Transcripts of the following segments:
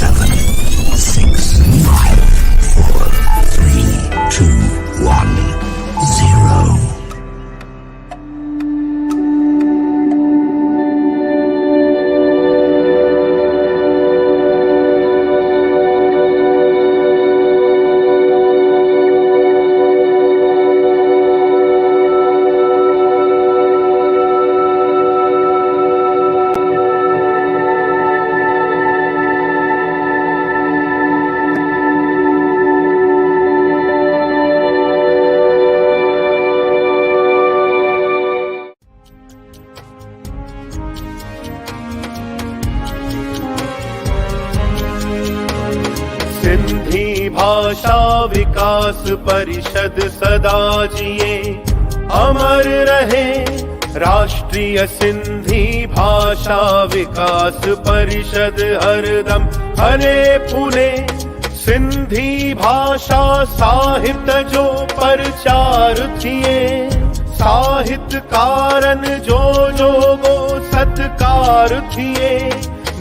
7, 6, 5, 4, 3, 2, 1, 0. सिंधी भाषा विकास परिषद सदा जिए अमर रहे। राष्ट्रीय सिंधी भाषा विकास परिषद हरदम फले फूले। सिंधी भाषा साहित्य जो प्रचार थिए, साहित्यकारन जो गो सत्कार थिए।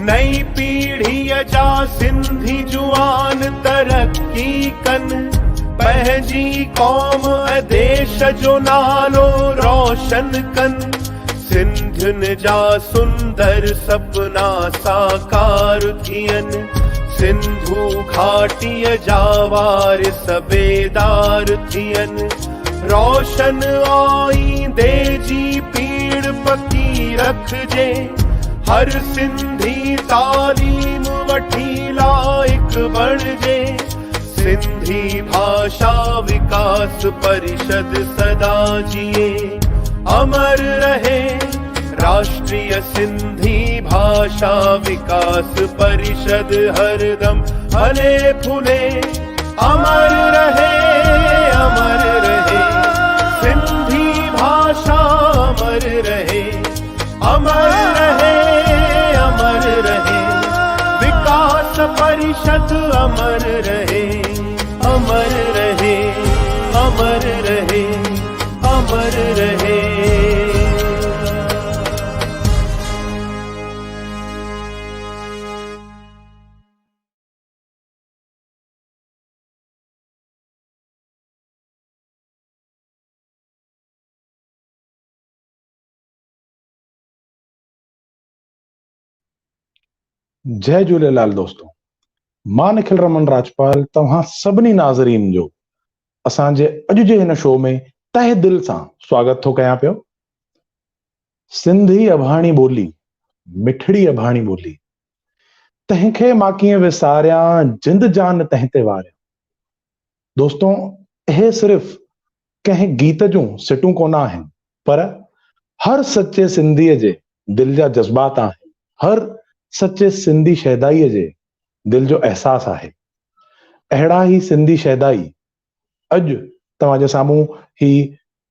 नई पीढ़ी जा सिंधी जुआन तरक्की कन, पंहिंजी कौम देश जो नालो रोशन कन। सिंधियुनि जा सुंदर सपना साकार थियन, सिंधु घाटीअ जा वारिस बेदार थियन। रोशन आईंदे जी पीड़ पकी रखजे, हर सिंधी तालीम वठी लाइक बणजे। सिंधी भाषा विकास परिषद सदा जिए अमर रहे। राष्ट्रीय सिंधी भाषा विकास परिषद हरदम फले फूले। अमर रहे, अमर रहे। सिंधी भाषा अमर रहे, अमर रहे, अमर रहे। विकास परिषद अमर रहे, अमर रहे, अमर रहे, अमर रहे। जय झूलेलाल दोस्तों, मां निखिल रमन राजपाल तव्हां सभिनी नाज़रीन जो असांजे अॼु जे हिन शो में तहे दिल सां स्वागत थो कयां पियो। सिंधी अभाणी ॿोली, मिठड़ी अभाणी ॿोली, तंहिंखे मां कीअं विसारियां, जिंद जान तंहिं ते वारियां। दोस्तों, इहे सिर्फ़ कंहिं गीत जूं सिटूं कोन आहिनि, पर हर सचे सिंधीअ जे दिल जा जज़्बात आहिनि। हर सचे सिंधी शहदाईअ जे दिल जो एहसास आहे। अहिड़ा ही सिंधी शहदाई अॼु तव्हांजे साम्हूं ही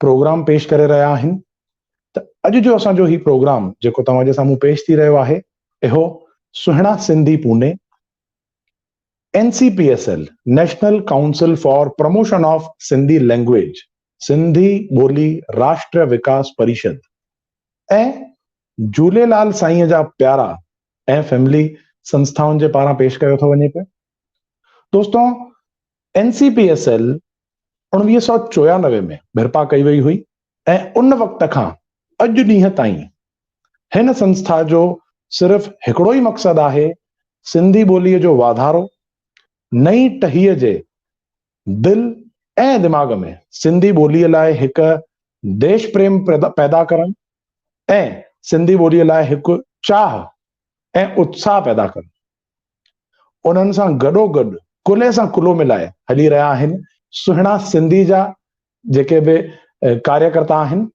प्रोग्राम पेश करे रहिया आहिनि। त अॼु जो असांजो ही प्रोग्राम जेको तव्हांजे साम्हूं पेश थी रहियो आहे, इहो सुहिणा Sindhi Pune NCPSL national council for promotion of Sindhi language, Sindhi ॿोली राष्ट्रीय विकास परिषद ऐं झूलेलाल साईं जा प्यारा ऐं फैमिली संस्थाउनि जे पारां पेश कयो थो वञे पियो। दोस्तों, NCPSL 1994 में बिरपा कई वई हुई ऐं उन वक़्त खां अॼु ॾींहं ताईं हिन संस्था जो सिर्फ़ हिकिड़ो ई मक़सदु आहे, सिंधी ॿोलीअ जो वाधारो, नई टहीअ जे दिल ऐं दिमाग़ में सिंधी ॿोलीअ लाइ हिकु देश प्रेम पैदा करणु ऐं सिंधी ॿोलीअ लाइ हिकु चाह ऐं उत्साह पैदा करणु। उन्हनि सां गॾोगॾु कुल्हे सां कुल्हो मिलाए हली रहिया आहिनि सुहिणा सिंधी जा जेके बि कार्यकर्ता आहिनि,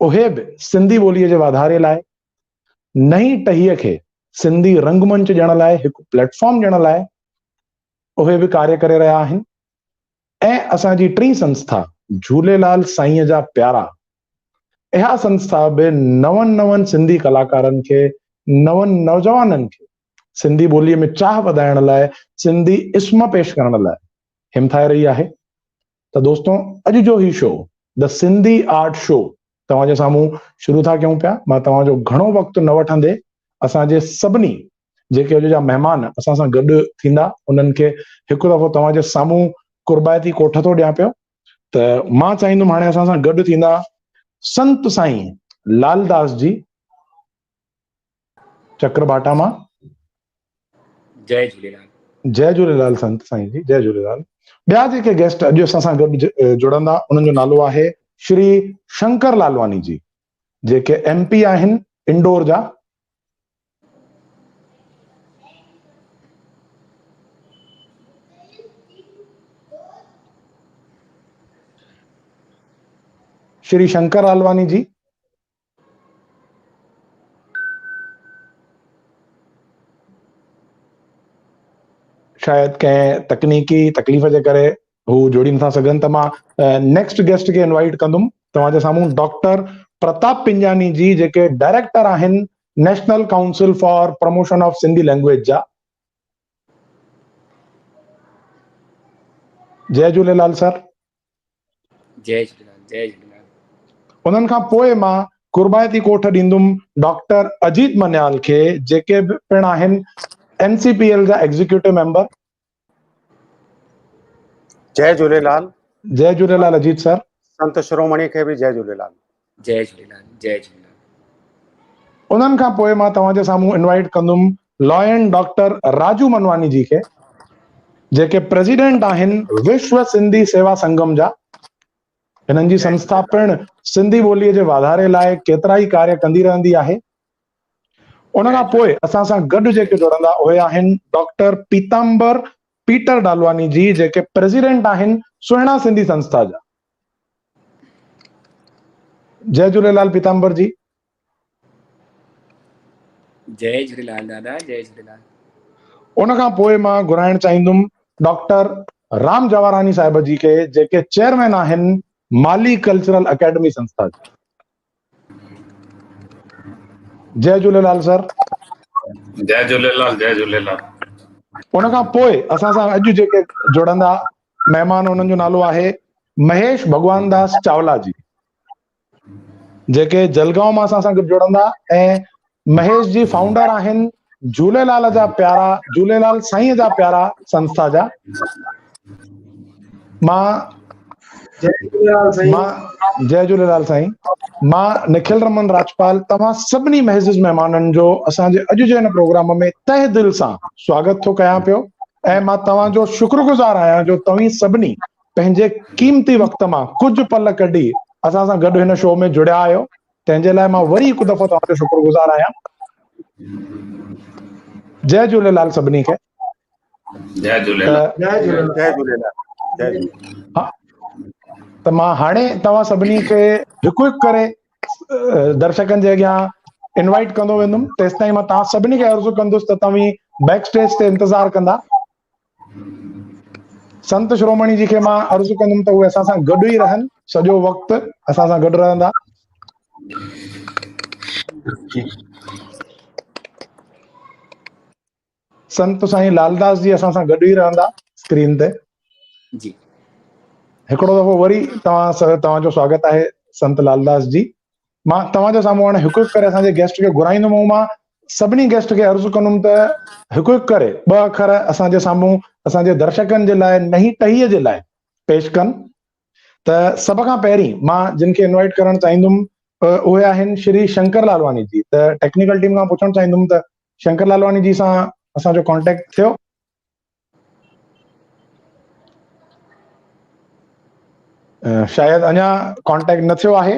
उहे बि सिंधी ॿोलीअ जे वाधारे लाइ, नई टहीअ खे सिंधी रंगमंच ॾियण लाइ, हिकु प्लेटफॉर्म ॾियण लाइ उहे बि कार्य करे रहिया आहिनि। ऐं असांजी टी संस्था झूलेलाल साईं जा प्यारा, इहा संस्था बि नवनि सिंधी कलाकारनि खे, नवनि नौजवाननि खे सिंधी ॿोलीअ में चाह वधाइण लाइ, सिंधी इस्म पेश करण लाइ हिमथाए रही आहे। त दोस्तों, अॼु जो ही show the Sindhi art show तव्हांजे साम्हूं शुरू था कयूं पिया। मां तव्हांजो घणो वक़्तु न वठंदे असांजे सभिनी जेके अॼु जा महिमान असां सां गॾु थींदा उन्हनि खे हिकु दफ़ो तव्हांजे साम्हूं कुर्बायती कोठ थो ॾियां पियो। त मां चाहींदुमि हाणे असां सां गॾु थींदा संत साईं लालदास जी चक्रबाटा मां। जय झूलेलाल। जय झूलेलाल संत साईं जी, जय झूलेलाल। ॿिया जेके गेस्ट अॼु असां सां गॾु जुड़ंदा उन्हनि जो नालो आहे श्री शंकर लालवानी जी, जेके MP आहिनि इंदौर जा। श्री शंकर लालवानी जी, शायद कंहिं तकनीकी तकलीफ़ जे करे हू जोड़ी नथा सघनि। त मां नेक्स्ट गेस्ट खे इनवाइट कंदुमि तव्हांजे साम्हूं डॉक्टर प्रताप पिंजानी जी, जेके डायरेक्टर आहिनि national council for promotion of Sindhi language जा। जय झूलेलाल सर। जय झूलेलाल। जय झूलेलाल। उन्हनि खां पोइ मां कुर्बायती कोठ ॾींदुमि डॉक्टर अजीत मन्याल खे, जेके पिण आहिनि NCPL जा एग्जीक्यूटिव मेंबर। जय झूलेलाल। जय झूलेलाल अजीत सर। संत शिरोमणि खे बि जय झूलेलाल। जय झूलेलाल। जय झूलेलाल। उन्हनि खां पोइ मां तव्हांजे साम्हूं इनवाइट कंदुमि लॉयन डॉक्टर राजू मनवानी जी खे, जेके प्रेसिडेंट आहिनि विश्व सिंधी सेवा संगम जा। हिननि जी संस्था पिण सिंधी ॿोलीअ जे वाधारे लाइ केतिरा ई कार्य कंदी रहंदी आहे। उन खां पोइ असां सां गॾु जेके जुड़ंदा उहे आहिनि डॉक्टर पीताम्बर पीटर डालवानी जी, जेके प्रेसिडेंट आहिनि सुहिणा सिंधी संस्था जा। जय झूलेलाल पीताम्बर जी। जय झूलेलाल दादा। जय झूलेलाल। उन खां पोइ मां घुराइण चाहींदुमि डॉक्टर राम जवारानी साहिब जी खे, जेके चेयरमैन आहिनि माली कल्चरल अकेडमी संस्था जी। जय झूलेलाल सर। जय झूलेलाल। जय झूलेलाल। उन खां पोइ असां सां अॼु जेके जुड़ंदा महिमान, उन्हनि जो नालो आहे महेश भगवान दास चावला जी, जेके जलगांव मां असां सां गॾु जुड़ंदा। ऐं महेश जी फाउंडर आहिनि झूलेलाल जा प्यारा, झूलेलाल साईं जा प्यारा संस्था जा। जय झूलेलाल साईं। मां निखिल रमन राजपाल तव्हां सभिनी महज़िज़ महिमाननि जो असांजे अॼु जे हिन प्रोग्राम में तहे दिल सां स्वागत थो कयां पियो। ऐं मां तव्हांजो शुक्रगुज़ार आहियां जो तव्हीं सभिनी पंहिंजे क़ीमती वक़्त मां कुझु पल कढी असां सां गॾु हिन शो में जुड़िया आहियो। तंहिंजे लाइ मां वरी हिकु दफ़ो तव्हांजो शुक्रगुज़ार आहियां। जय झूलेलाल सभिनी खे। जय झूलेलाल। जय झूलेलाल। जय झूलेलाल। जय झूलेलाल। त मां हाणे तव्हां सभिनी खे हिकु हिकु करे दर्शकनि जे अॻियां इनवाइट कंदो वेंदुमि। तेसिताईं मां तव्हां सभिनी खे अर्ज़ु कंदुसि त तव्हीं बैक स्टेज ते इंतज़ारु कंदा। संत शिरोमणि जी खे मां अर्ज़ु कंदुमि त उहे असां सां गॾु ई रहनि, सॼो वक़्तु असां सां गॾु रहंदा। संत साईं लालदास जी असां सां गॾु ई रहंदा स्क्रीन ते। जी। हिकिड़ो दफ़ो वरी तव्हांजो स्वागत आहे संत लालदास जी। मां तव्हांजे साम्हूं हाणे हिकु हिकु करे असांजे गेस्ट खे घुराईंदुमि। मां सभिनी गेस्ट खे अर्ज़ु कंदुमि त हिकु हिकु करे ॿ अखर असांजे साम्हूं असांजे दर्शकनि जे लाइ नई टहीअ जे लाइ पेश कनि। त सभ खां पहिरीं मां जिन खे इनवाइट करणु चाहींदुमि उहे आहिनि श्री शंकर लालवानी जी। त टेक्निकल टीम खां पुछणु चाहींदुमि त शंकर लालवानी जी सां असांजो कॉन्टेक्ट थियो? शायद अञा कॉन्टेक्ट न थियो आहे।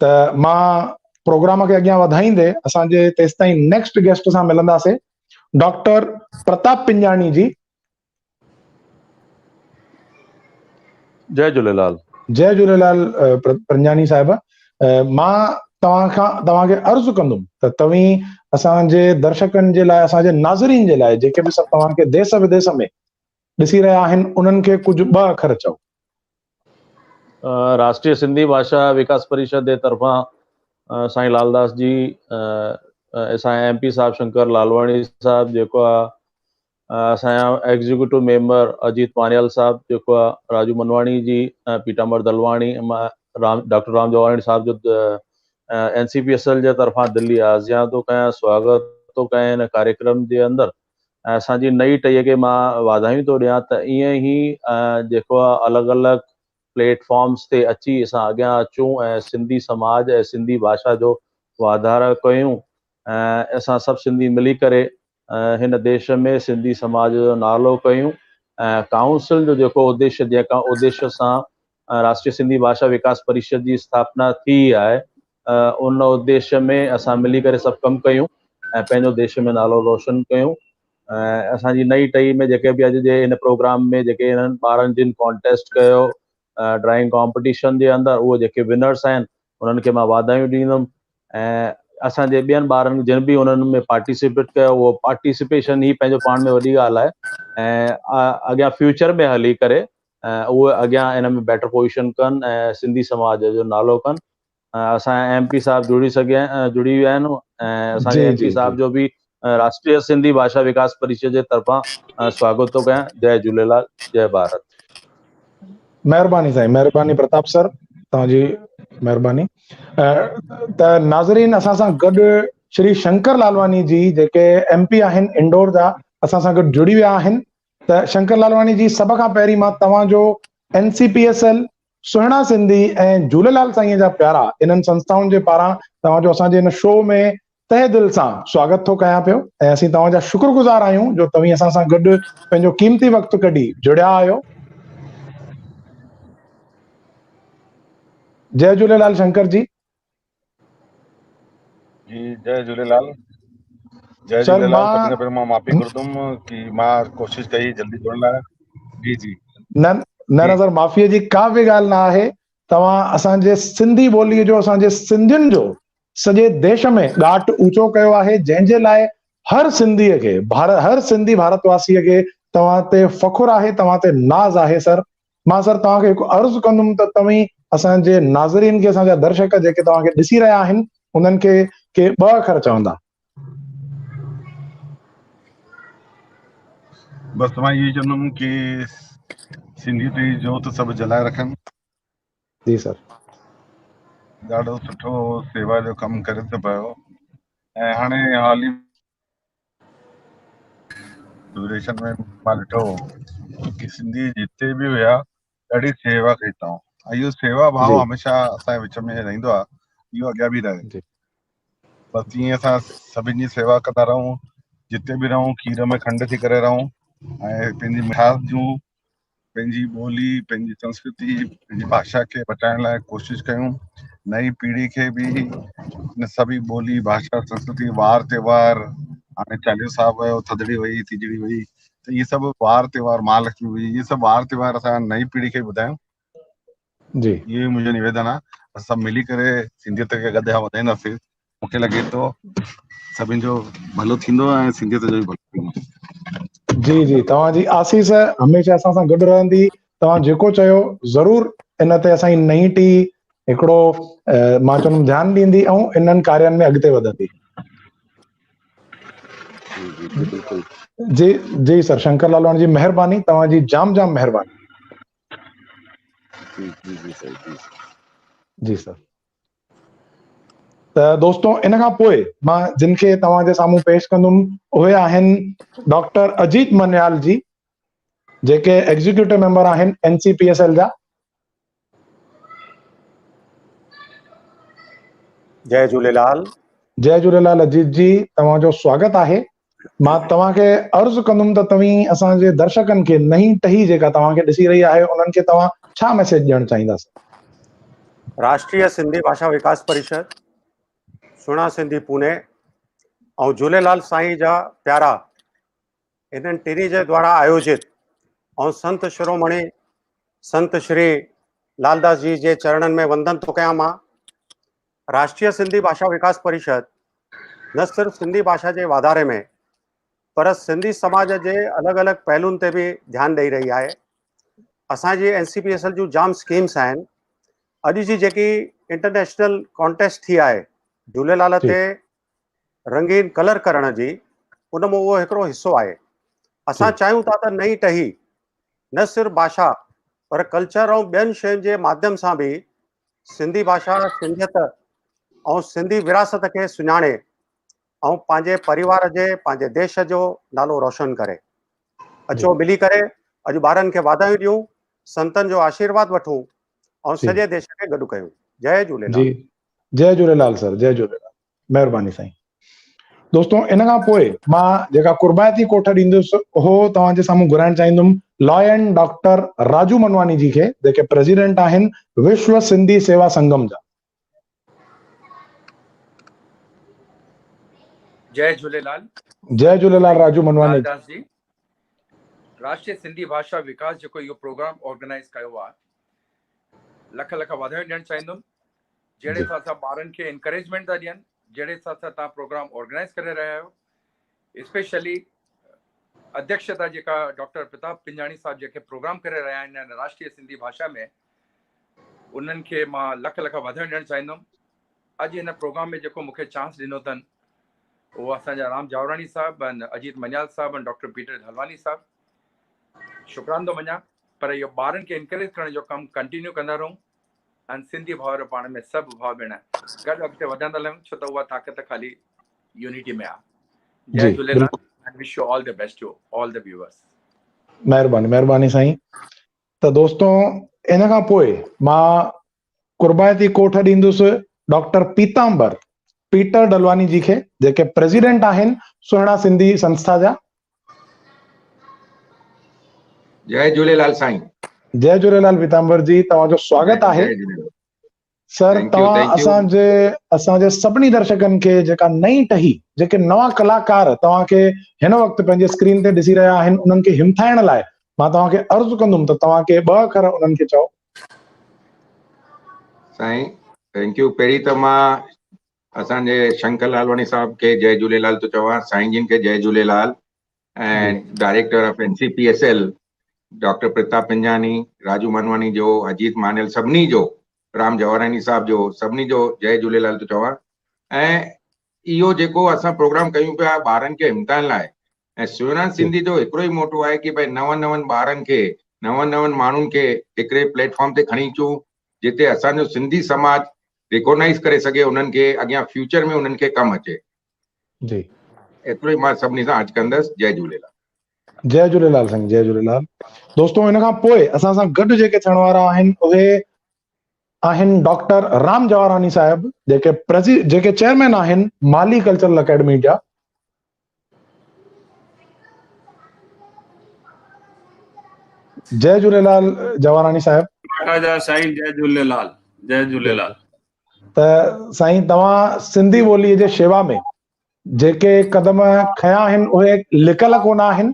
त मां प्रोग्राम खे अॻियां वधाईंदे असांजे तेसिताईं नेक्स्ट गेस्ट सां मिलंदासीं डॉक्टर प्रताप पिंजानी जी। जय झूलेलाल। जय झूलेलाल पिंजानी साहिब। मां तव्हांखे अर्ज़ु कंदुमि त तव्हीं असांजे दर्शकनि जे लाइ, असांजे नाज़रीन जे लाइ, जेके बि सभु तव्हांखे देश विदेश में ॾिसी रहिया आहिनि, उन्हनि खे कुझु ॿ अखर चओ। राष्ट्रीय सिंधी भाषा विकास परिषद जे तरफ़ां साईं लालदास जी, असांजा MP साहिब शंकर लालवानी साहिब जेको आहे, असांजा एग्जीक्यूटिव मेंबर अजीत मानियाल साहिब जेको आहे, राजू मनवाणी जी, पीताम्बर दलवाणी, डॉक्टर राम जवानी साहिब जो NCPSL जे तरफ़ां दिल्ली आज़िया थो कयां स्वागत थो कयां हिन कार्यक्रम जे अंदरि। असांजी नई टहीअ खे मां वाधायूं थो ॾियां त ईअं ई जेको आहे अलॻि अलॻि प्लेटफॉर्म्स ते अची असां अॻियां अचूं ऐं सिंधी समाज ऐं सिंधी भाषा जो वाधारो कयूं। ऐं असां सभु सिंधी मिली करे हिन देश में सिंधी समाज जो नालो कयूं। ऐं काउंसिल जो जेको उद्देश्य जेका उद्देश्य सां राष्ट्रीय सिंधी भाषा विकास परिषद जी स्थापना थी आहे, उन उद्देश्य में असां मिली करे सभु कमु कयूं ऐं पंहिंजो देश में नालो रोशन कयूं। असांजी नई टही में जेके बि अॼु जे हिन प्रोग्राम में जेके हिननि ॿारनि जिन कॉन्टेस्ट कयो ड्राइंग कॉम्पिटिशन जे अंदरि, उहे जेके विनर्स आहिनि उन्हनि खे मां वाधायूं ॾींदुमि। ऐं असांजे ॿियनि ॿारनि जिन बि उन्हनि में पार्टिसिपेट कयो, उहो पार्टिसिपेशन ई पंहिंजो पाण में वॾी ॻाल्हि आहे। ऐं अॻियां फ्यूचर में हली करे उहे अॻियां इन में बेटर पोजीशन कनि ऐं सिंधी समाज जो नालो कनि। असांजा MP साहब जुड़ी विया आहिनि ऐं असांजे MP साहब जो बि राष्ट्रीय सिंधी भाषा विकास परिषद जे तरफ़ां स्वागत थो कयां। जय झूलेलाल, जय भारत। महिरबानी साईं, महिरबानी प्रताप सर, तव्हांजी महिरबानी। त नाज़रीन, असां सां गॾु श्री शंकर लालवानी जी जेके MP आहिनि इंदौर जा, असां सां गॾु जुड़ी विया आहिनि। त शंकर लालवानी जी, सभ खां पहिरीं मां तव्हांजो NCPSL, सुहिणा सिंधी ऐं झूलेलाल साईं जा प्यारा इन्हनि संस्थाउनि जे पारां तव्हांजो असांजे हिन शो में तहे दिल सां स्वागत थो कयां पियो। ऐं असीं तव्हांजा शुक्रगुज़ार आहियूं जो तव्हीं असां सां गॾु पंहिंजो क़ीमती वक़्तु कढी जुड़िया आहियो। जय झूलेलाल शंकर जी। जी जय झूलेलाल। जय सर, झूलेलाल। सभिनी खां पहिरियों मां माफ़ी घुरंदुमि कि मां कोशिशि कई जल्दी जुड़ण लाइ। जी जी न सर, माफ़ीअ जी का बि ॻाल्हि न आहे। तव्हां असांजे सिंधी ॿोलीअ जो, असांजे सिंधियुनि जो सॼे देश में ॻाट ऊचो कयो आहे, जंहिंजे लाइ हर सिंधीअ खे, हर सिंधी भारतवासीअ खे तव्हां ते फ़खुर आहे, तव्हां ते नाज़ आहे। सर, मां सर तव्हांखे हिकु अर्ज़ु कंदुमि त तव्हीं असांजे नाज़रीन खे, असांजा दर्शक जेके तव्हांखे ॾिसी रहिया आहिनि, उन्हनि खे के 2 अखर चवंदा। बसि मां इहो चवंदुमि कि सिंधियत जी जोति सभु जलाए रखनि। जी सर। ॾाढो सुठो सेवा जो कमु करे थो पियो। ऐं हाणे हाल ई ड्यूरेशन में मां ॾिठो कि सिंधी जिते बि हुया ॾाढी सेवा कई अथऊं। ऐं इहो सेवा भाव हमेशह असांजे विच में रहंदो आहे, इहो अॻियां बि रहे। बसि ईअं असां सभिनी जी सेवा कंदा रहूं, जिते बि रहूं खीर में खंडु थी करे रहूं ऐं पंहिंजी मिठास जूं, पंहिंजी ॿोली, पंहिंजी संस्कृति, पंहिंजी भाषा खे बचाइण लाइ कोशिशि कयूं। नई पीढ़ी खे बि इन सभी ॿोली, भाषा, संस्कृति, वार त्योहार, हाणे चालीहो साहिब आयो, थदड़ी वई, तीजड़ी वई, त इहे सभु वार त्योहार, महालक्ष्मी हुई, इहे सभु वार त्योहार असां नई पीढ़ी खे ॿुधायूं। जी, इहो मुंहिंजो निवेदन आहे। असां सभु मिली करे सिंधियत खे अॻियां वधाईंदासीं। मूंखे लॻे थो सभिनि जो भलो थींदो ऐं सिंधियत जो बि भलो थींदो। जी जी, तव्हांजी आसीस हमेशह असां सां गॾु रहंदी। तव्हां जेको चयो ज़रूर इन ते असांजी नई टीम हिकिड़ो मां चवंदुमि ध्यानु ॾींदी ऐं इन्हनि कार्यनि में अॻिते वधंदी। जी जी सर, शंकर लालवानी जी महिरबानी, तव्हांजी जाम जाम महिरबानी। जी सर। त दोस्तों, इन खां पोइ मां जिन खे तव्हांजे साम्हूं पेश कंदुमि उहे आहिनि डॉक्टर अजीत मन्याल जी, जेके एग्जीक्यूटिव मेंबर आहिनि NCPSL जा। जय झूलेलाल। जय झूलेलाल अजीत जी, तव्हांजो स्वागत आहे। मां तव्हांखे अर्ज़ु कंदुमि त तव्हीं असांजे दर्शकनि खे, नई टही जेका तव्हांखे ॾिसी रही आहे, उन्हनि खे तव्हां छा मैसेज ॾियणु चाहींदासीं? राष्ट्रीय सिंधी भाषा विकास परिषद, सुहिणा सिंधी पुणे ऐं झूलेलाल साईं जा प्यारा, इन्हनि टिनी जे द्वारा आयोजित ऐं संत शिरोमणि संत श्री लालदास जी जे चरणनि में वंदन थो कयां मां। राष्ट्रीय सिंधी भाषा विकास परिषद न सिर्फ़ सिंधी भाषा जे वाधारे में, पर सिंधी समाज जे अलॻि अलॻि पहलुनि ते बि ध्यानु ॾेई रही आहे। असांजी NCPSL जूं जाम स्कीम्स आहिनि। अॼु जी जेकी इंटरनेशनल कॉन्टेस्ट थी आहे झूलेलाल ते रंगीन कलर करण जी, उन में उहो हिकिड़ो हिसो आहे। असां चाहियूं था त नई टही न सिर्फ़ भाषा पर कल्चर ऐं ॿियनि शयुनि जे माध्यम सां बि सिंधी भाषा, सिंधियत ऐं सिंधी विरासत खे सुञाणे ऐं पंहिंजे परिवार जे पंहिंजे देश जो नालो रोशन करे। अचो मिली करे अॼु ॿारनि खे वाधायूं ॾियूं, संतनि जो आशीर्वाद वठूं ऐं जी। सॼे देश खे गॾु कयूं। जय झूलेलाल। जी जय झूलेलाल सर, जय झूलेलाल, महिरबानी साईं। दोस्तों इन खां पोइ मां जेका कुर्बायती कोठ ॾींदुसि उहो तव्हांजे साम्हूं घुराइण चाहींदुमि लॉयन डॉक्टर राजू मनवानी जी खे, जेके प्रेसिडेंट आहिनि विश्व सिंधी सेवा संगम जा। जय झूलेलाल। जय झूलेलाल राजू मनवानी लालदास जी। राष्ट्रीय सिंधी भाषा विकास जेको इहो प्रोग्राम ऑर्गेनाइज कयो आहे, लख लख वाधायूं ॾियणु चाहींदुमि। जहिड़े हिसाब सां ॿारनि खे एनकरेजमेंट था ॾियनि, जहिड़े हिसाब सां तव्हां प्रोग्राम ऑर्गेनाइज करे रहिया आहियो, स्पेशली अध्यक्षता जेका डॉक्टर प्रताप पिंजाणी साहब जेके प्रोग्राम करे रहिया आहिनि राष्ट्रीय सिंधी भाषा में, उन्हनि खे मां लख लख वाधायूं ॾियणु चाहींदुमि। अॼु हिन प्रोग्राम में जेको मूंखे चांस ॾिनो अथनि उहो असांजा राम जावरानी साहब आहिनि, अजीत मनियाल साहब आहिनि, डॉक्टर पीटर धलवानी साहब। शुक्रान थो मञा, पर इहो ॿारनि खे इंकरेज करण जो कमु कंटिन्यू कंदा रहूं ऐं सिंधी भाउर पाण में सभु भाउ भेण गॾु अॻिते वधंदा रहूं, छो त उहा ताक़त खाली यूनिटी में आहे। जय Jhulelal and wish you all the best to all the viewers. महिरबानी, महिरबानी साईं। त दोस्तों इन खां पोइ मां कुर्बायती कोठ ॾींदुसि डॉक्टर पीटर डलवानी जी खे, जेके प्रेसिडेंट आहिनि सुहिणा सिंधी संस्था जा। जय झूलेलाल साईं। जय झूलेलाल पीतांबर जी, तव्हांजो स्वागत आहे। सर, तव्हां असांजे सभिनी दर्शकनि खे जेका नई टही जेके नवां कलाकार तव्हांखे हिन वक़्तु पंहिंजे स्क्रीन ते ॾिसी रहिया आहिनि उन्हनि खे हिमथाइण लाइ मां तव्हांखे अर्ज़ु कंदुमि त तव्हांखे 2 अखर उन्हनि खे चओ। साईं थैंक यू। पहिरीं त मां असांजे शंकर लालवानी साहब खे जय झूलेलाल थो चवां, साईं जिन खे जय झूलेलाल, ऐं director of NCPSL doctor Pratap Pinjani, Raju Manwani जो, अजीत मानियल, सभिनी जो, राम जवारानी साहब जो, सभिनी जो जय झूलेलाल थो चवां। ऐं इहो जेको असां प्रोग्राम कयूं पिया ॿारनि खे हिमथाइण लाइ, ऐं सुहिणा सिंधी जो हिकिड़ो ई मोटो आहे कि भई नवनि ॿारनि खे, नवनि माण्हुनि खे हिकिड़े प्लेटफॉर्म ते खणी अचूं जिते असांजो सिंधी समाज रिकॉग्नाइज़ करे सघे, उन्हनि खे अॻियां फ्यूचर में उन्हनि खे कमु अचे। जी, एतिरो ई मां सभिनी सां अर्ज़ु कंदसि। जय झूलेलाल। जय झूलेलाल साईं, जय झूलेलाल। दोस्तों इन खां पोइ असां सां गॾु जेके थियण वारा आहिनि उहे आहिनि डॉक्टर राम जवारानी साहब, जेके चेयरमैन आहिनि माली कल्चरल अकेडमी जा। जय झूलेलाल जवारानी साहब। साईं जय झूलेलाल, जय झूलेलाल। त साईं तव्हां सिंधी ॿोलीअ जे शेवा में जेके कदम खयां आहिनि उहे लिकल कोन आहिनि।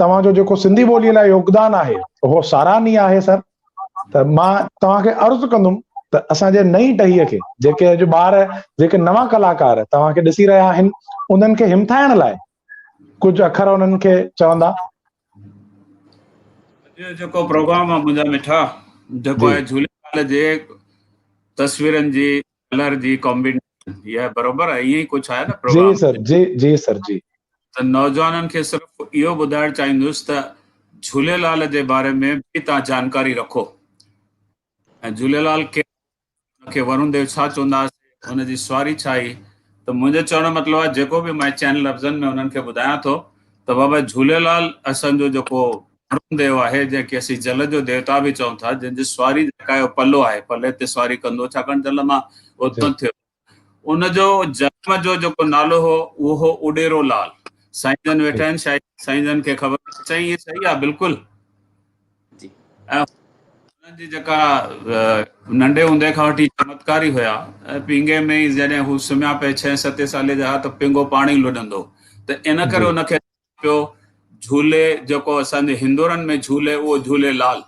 तव्हांजो जेको सिंधी ॿोलीअ लाइ योगदान आहे उहो साराहनीय आहे सर। त मां तव्हांखे अर्ज़ु कंदुमि त असांजे नई टहीअ खे, जेके अॼु ॿार जेके नवां कलाकार तव्हांखे ॾिसी रहिया आहिनि उन्हनि खे हिमथाइण लाइ कुझु अखर उन्हनि खे चवंदा। जेको प्रोग्राम आहे मुंहिंजा मिठा, जेको आहे झूलेलाल जे तस्वीरनि जी कलर जी कॉम्बिनेशन, इहा बराबरि आहे, ईअं ई कुझु आहे न प्रोग्राम? जी सर, जी सर, जी। त नौजवाननि खे सिर्फ़ु इहो ॿुधाइणु चाहींदुसि त झूलेलाल जे बारे में बि तव्हां जानकारी रखो, ऐं झूलेलाल खे वरुण देव छा चवंदासीं, हुनजी सवारी छा आई। त मुंहिंजो चवण जो मतिलबु आहे जेको बि मां चइनि लफ़्ज़नि में उन्हनि खे ॿुधायां थो त बाबा झूलेलाल असांजो जेको वरुण देव आहे, जंहिंखे असीं जल जो देवता बि चऊं था, जंहिंजी सवारी जेका आहे पल्लो आहे, पल्ले ते सवारी कंदो, छाकाणि जल मां उत्पन्न थियो। उनजो जन्म जो जेको नालो हो उहो हो उॾेरो लाल। साईं जन वेठा आहिनि, शायदि साईं जन खे ख़बर चई सही आहे बिल्कुलु। ऐं हुननि जी जेका नंढे हूंदे खां वठी चमत्कारी हुया, पींगे में ई जॾहिं हू सुम्हिया पिए 6-7 साले जा त पिंगो पाणी लुॾंदो, त इन करे हुनखे पियो झूले, जेको असांजे हिंदुरनि में झूले उहो झूलेलाल।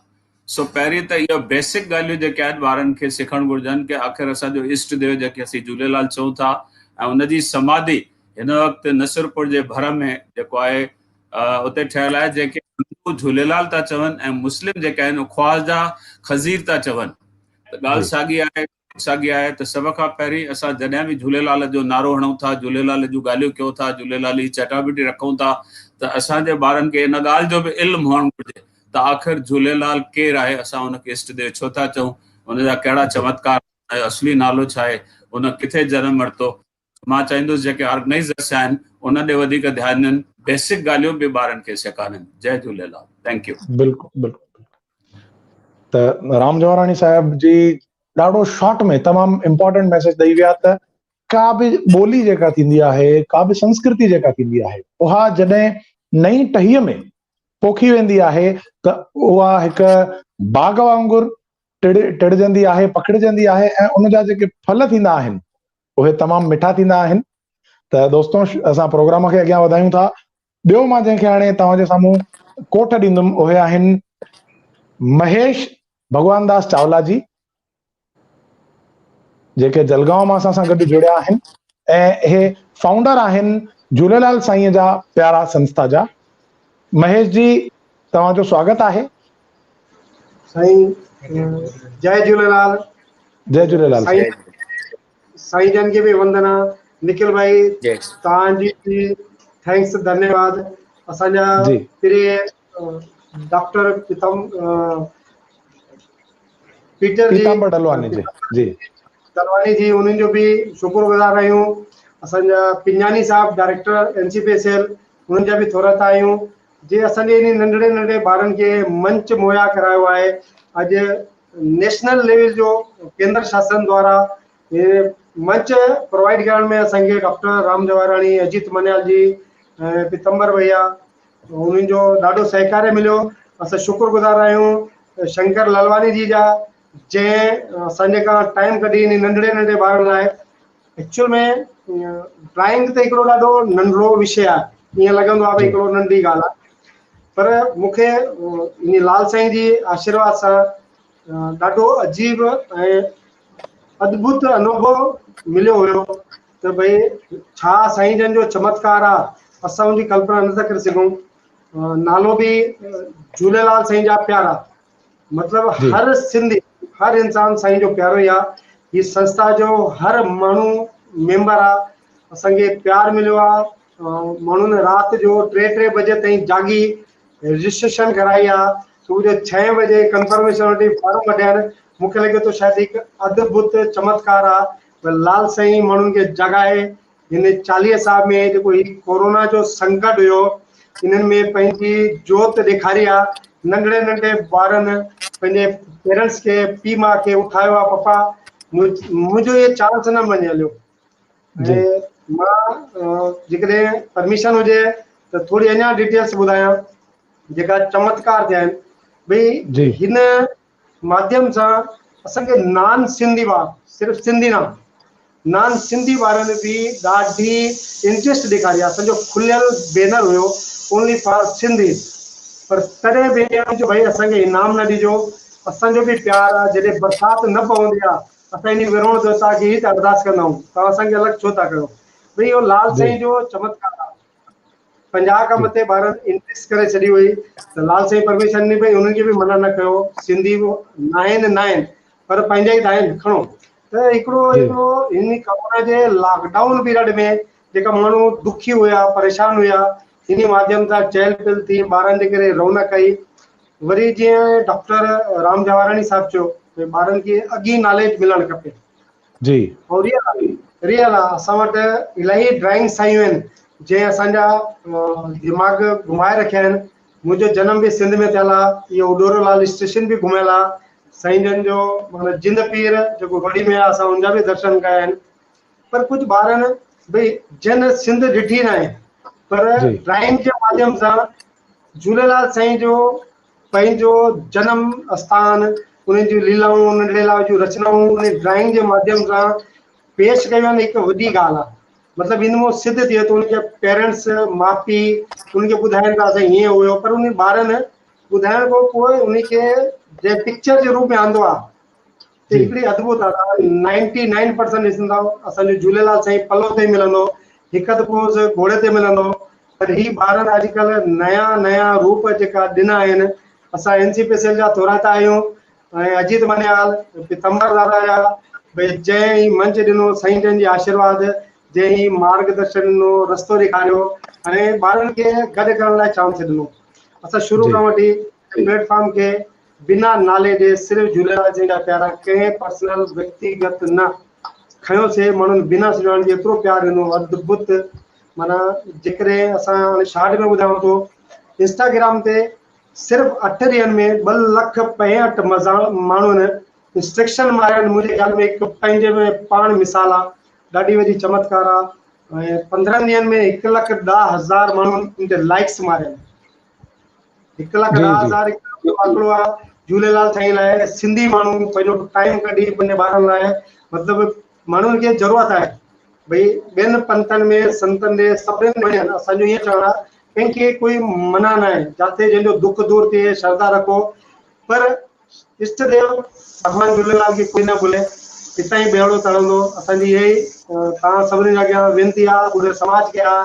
सो पहिरीं त इहो बेसिक ॻाल्हियूं जेके आहिनि ॿारनि खे सिखणु घुरिजनि कि आख़िर असांजो इष्ट देव जेके असीं झूलेलाल चऊं था, ऐं हुनजी समाधि हिन वक़्तु नसरपुर जे भर में जेको आहे उते ठहियल आहे, जेके हिंदू झूलेलाल था चवनि ऐं मुस्लिम जेके आहिनि ख्वाजा खज़ीर था चवनि। त ॻाल्हि साॻी आहे त सभ खां पहिरीं असां जॾहिं बि झूलेलाल जो नारो हणूं था, झूलेलाल जूं ॻाल्हियूं कयूं था, झूलेलाल जी चटाभेटी रखूं था, त असांजे ॿारनि खे इन ॻाल्हि जो बि इल्मु हुअणु घुरिजे त आख़िर झूलेलाल केरु आहे, असां हुनखे इष्ट देव छो था चऊं, हुनजा कहिड़ा चमत्कार, असली नालो छा आहे, हुन किथे जनम वरितो। मां चाहींदुसि जेके ऑर्गेनाइज़र्स आहिनि उन ॾे वधीक ध्यानु ॾियनि, बेसिक ॻाल्हियूं बि ॿारनि खे सेखारनि। जय झूलेलाल। Thank you. बिल्कुलु बिल्कुलु। त राम जवाराणी साहिब जी ॾाढो शॉर्ट में तमामु इम्पोर्टेंट मैसेज ॾेई विया त का बि ॿोली जेका थींदी आहे, का बि संस्कृति जेका थींदी आहे, उहा जॾहिं नई टहीअ में पोखी वेंदी आहे त उहा हिकु बाग़ वांगुरु टिड़जंदी आहे, पकड़जंदी आहे ऐं उनजा जेके फल थींदा आहिनि उहे तमामु मिठा थींदा आहिनि। त दोस्तों, असां प्रोग्राम खे अॻियां वधायूं था। ॿियो मां जंहिंखे हाणे तव्हांजे साम्हूं कोठ ॾींदुमि उहे आहिनि महेश भगवान दास चावला जी, जेके जलगांव मां असां सां गॾु जुड़िया आहिनि ऐं हे फाउंडर आहिनि झूलेलाल साईं जा प्यारा संस्था जा। महेश जी, तव्हांजो स्वागत आहे। साईं जय झूलेलाल। जय झूलेलाल। साईं जन खे बि वंदना। निखिल भाई तव्हांजी बि थैंक्स, धन्यवाद। असांजा प्रिय डॉक्टर पीताम्बर दलवानी जी, उन्हनि जो बि शुक्रगुज़ार आहियूं। असांजा पिंजानी साहब डायरेक्टर NCPSL, उन्हनि जा बि थोरा था आहियूं जे असांजे इन नंढड़े नंढड़े ॿारनि खे मंच मुहैया करायो आहे। अॼु नेशनल लेवल जो केंद्र शासन द्वारा मंच प्रोवाइड करण में असांखे डॉक्टर राम जवाराणी, अजीत मन्याल जी, पीतम्बर भैया, उन्हनि जो ॾाढो सहकार्य मिलियो। असां शुक्रगुज़ार आहियूं शंकर लालवानी जी जा, जंहिं असांजे खां टाइम कढी इन नंढड़े नंढड़े ॿारनि लाइ। एक्चुअल में ड्राइंग त हिकिड़ो ॾाढो नंढिड़ो विषय आहे, ईअं लॻंदो आहे भई हिकिड़ो नंढी ॻाल्हि आहे, पर मूंखे इन लाल साईं जी आशीर्वाद सां ॾाढो अजीब ऐं अद्भुत अनुभव मिलियो हुयो त भई छा साईं जन जो चमत्कार आहे, असां उनजी कल्पना नथा करे सघूं। नालो बि झूलेलाल साईं जा प्यारा, मतिलबु हर सिंधी, हर इंसान साईं जो प्यारो ई आहे। हीअ संस्था जो हर माण्हू मेंबर आहे, असांखे प्यार मिलियो आहे। माण्हुनि राति जो 3-3 बजे ताईं जागी रजिस्ट्रेशन कराई आहे, सुबुह जो 6 बजे कंफर्मेशन वठी फॉर्म कढिया। मूंखे लॻे थो शायदि हिकु अद्भुत चमत्कार आहे। लाल साईं माण्हुनि खे जगाए हिन 40 साल में जेको ही कोरोना जो संकट हुयो, इन्हनि में पंहिंजी जोत ॾेखारी आहे। नंढड़े नंढड़े ॿारनि पंहिंजे पेरेंट्स खे, पीउ माउ खे उठायो आहे, पप्पा मुंहिंजो ये चांस न वञे हलियो। ऐं मां जेकॾहिं परमिशन हुजे त थोरी अञा डिटेल्स ॿुधायां जेका चमत्कार थिया आहिनि। भई हिन माध्यम सां असांखे नॉन सिंधी ॿार, सिर्फ़ु सिंधी न, नॉन सिंधी ॿारनि बि ॾाढी इंट्रस्ट ॾेखारी आहे। असांजो खुलियल बैनर हुयो ओनली फॉर सिंधी, पर तॾहिं बि जो भई असांखे इनाम न ॾिजो, असांजो बि प्यार आहे। जॾहिं बरसाति न पवंदी आहे असां इन विरोण देवता खे ई अरदास कंदा आहियूं, तव्हां असांखे अलॻि छो था कयो। भई इहो लाल साईं जो चमत्कार आहे। 50 खां मथे ॿारनि इंट्रस्ट करे छॾी हुई त लाल साईं परमिशन ॾिनी पई, उन्हनि खे बि मना न कयो। सिंधी न आहिनि पर पंहिंजा ई त आहिनि, खणो। त हिकिड़ो इन कोरोना जे लॉकडाउन पीरियड में जेका माण्हू दुखी हुया, परेशान हुया, इन माध्यम सां चहल पहल थी, ॿारनि जे करे रौनक आई। वरी जीअं डॉक्टर राम जवाराणी साहब चयो ॿारनि खे अॻी नॉलेज मिलणु खपे जी, और रियल आहे। असां वटि इलाही ड्राइंग साईं आहिनि जंहिं असांजा दिमाग़ घुमाए रखिया आहिनि। मुंहिंजो जनम बि सिंध में थियल आहे, इहो उॾोरोलाल स्टेशन बि घुमियल आहे। साईं जन जो माना जिंद पीर जेको गढ़ी में आहे, असां उनजा बि दर्शन कया आहिनि। पर कुझु ॿारनि भई जन सिंध ॾिठी न आहे, पर ड्राइंग जे माध्यम सां झूलेलाल साईं जो पंहिंजो जन्म स्थान, उन्हनि जूं लीलाऊं, उन्हनि लीलाऊं जूं रचनाऊं उन ड्राइंग जे माध्यम सां पेश कयूं आहिनि। हिकु वॾी ॻाल्हि आहे, मतिलबु इन मां सिद्ध थिए थो उनखे पेरेंट्स, माउ पीउ उनखे ॿुधाइनि था असां हीअं हुयो, पर उन ॿारनि ॿुधाइण खां पोइ उनखे जे पिक्चर जे रूप में आंदो आहे त हिकिड़ी अद्भुत आहे। 99% ॾिसंदा असांजो झूलेलाल साईं पलो ते मिलंदो, हिकु त पोइ घोड़े ते मिलंदो, पर ही ॿारनि अॼुकल्ह नया रूप जेका ॾिना आहिनि। असां NCPSL जा थोराता आहियूं ऐं अजीत मन्याल, पीतम्बर दादा जा, भई जंहिं ही मंच ॾिनो, साईं जन जी आशीर्वाद, जंहिं ही मार्गदर्शन ॾिनो, रस्तो ॾेखारियो ऐं ॿारनि खे गॾु करण लाइ चांस ॾिनो। असां शुरू खां वठी प्लेटफॉर्म खे बिना नाले जे सिर्फ़ु झूलेलाल साईं जा प्यारा, कंहिं पर्सनल व्यक्तिगत न, खयोसीं माण्हुनि बिना सुञाण जे एतिरो प्यारु ॾिनो, अद्भुत। माना जेकॾहिं असां हाणे शॉर्ट में ॿुधायांव थो, इंस्टाग्राम ते सिर्फ़ु 8 ॾींहंनि में 2,65,000 माण्हुनि इंस्ट्रक्शन मारिया आहिनि। मुंहिंजे ख़्याल में हिकु पंहिंजे में पाण मिसाल आहे, ॾाढी वॾी चमत्कार आहे। ऐं 15 ॾींहंनि में 1,10,000 माण्हुनि इन ते लाइक्स मारिया आहिनि। 1,10,000 आंकड़ो आहे झूलेलाल साईं लाइ। सिंधी माण्हू पंहिंजो टाइम कढी पंहिंजे ॿारनि लाइ, मतिलबु माण्हुनि खे ज़रूरत आहे भई ॿियनि पंथनि में संतनि ॾे सभिनीनि वञनि। असांजो ईअं चवणु आहे, कंहिंखे कोई मना न आहे, जिते जंहिंजो दुख दूर थिए श्रद्धा रखो, पर इष्ट देव भॻवान झूलेलाल खे कोई न भुले, हितां ई बेड़ो तड़ंदो। असांजी इहा ई तव्हां सभिनी जे अॻियां वेनिती आहे, पूरे समाज खे आहे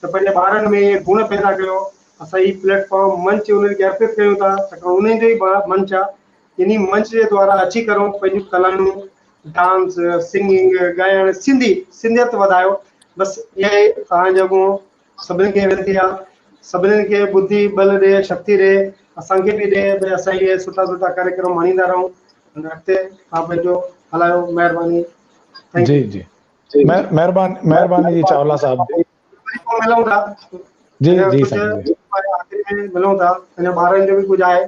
त पंहिंजे ॿारनि में इहे गुण पैदा कयो। असां ही प्लेटफॉर्म मंच उन्हनि खे अर्पित कयूं था, छाकाणि उन्हनि जो ई मंच आहे। इन मंच जे द्वारा अची करो पंहिंजूं कलाऊं, डांस, सिंगिंग, ॻाइण, सिंधियत वधायो। बसि इहा ई तव्हांजे अॻो सभिनी खे वेनिती आहे। सभिनीनि खे बुद्धि बल ॾे, शक्ति ॾे, असांखे बि ॾे भई असां इहे सुठा सुठा कार्यक्रम आणींदा रहूं। अॻिते तव्हां पंहिंजो हलायो। महिरबानी। जी जी, महिरबानी जी चावला साहब। मिलूं था जी जी सर, जी आख़िरी में मिलूं था, अञा ॿारनि जो बि कुझु आहे।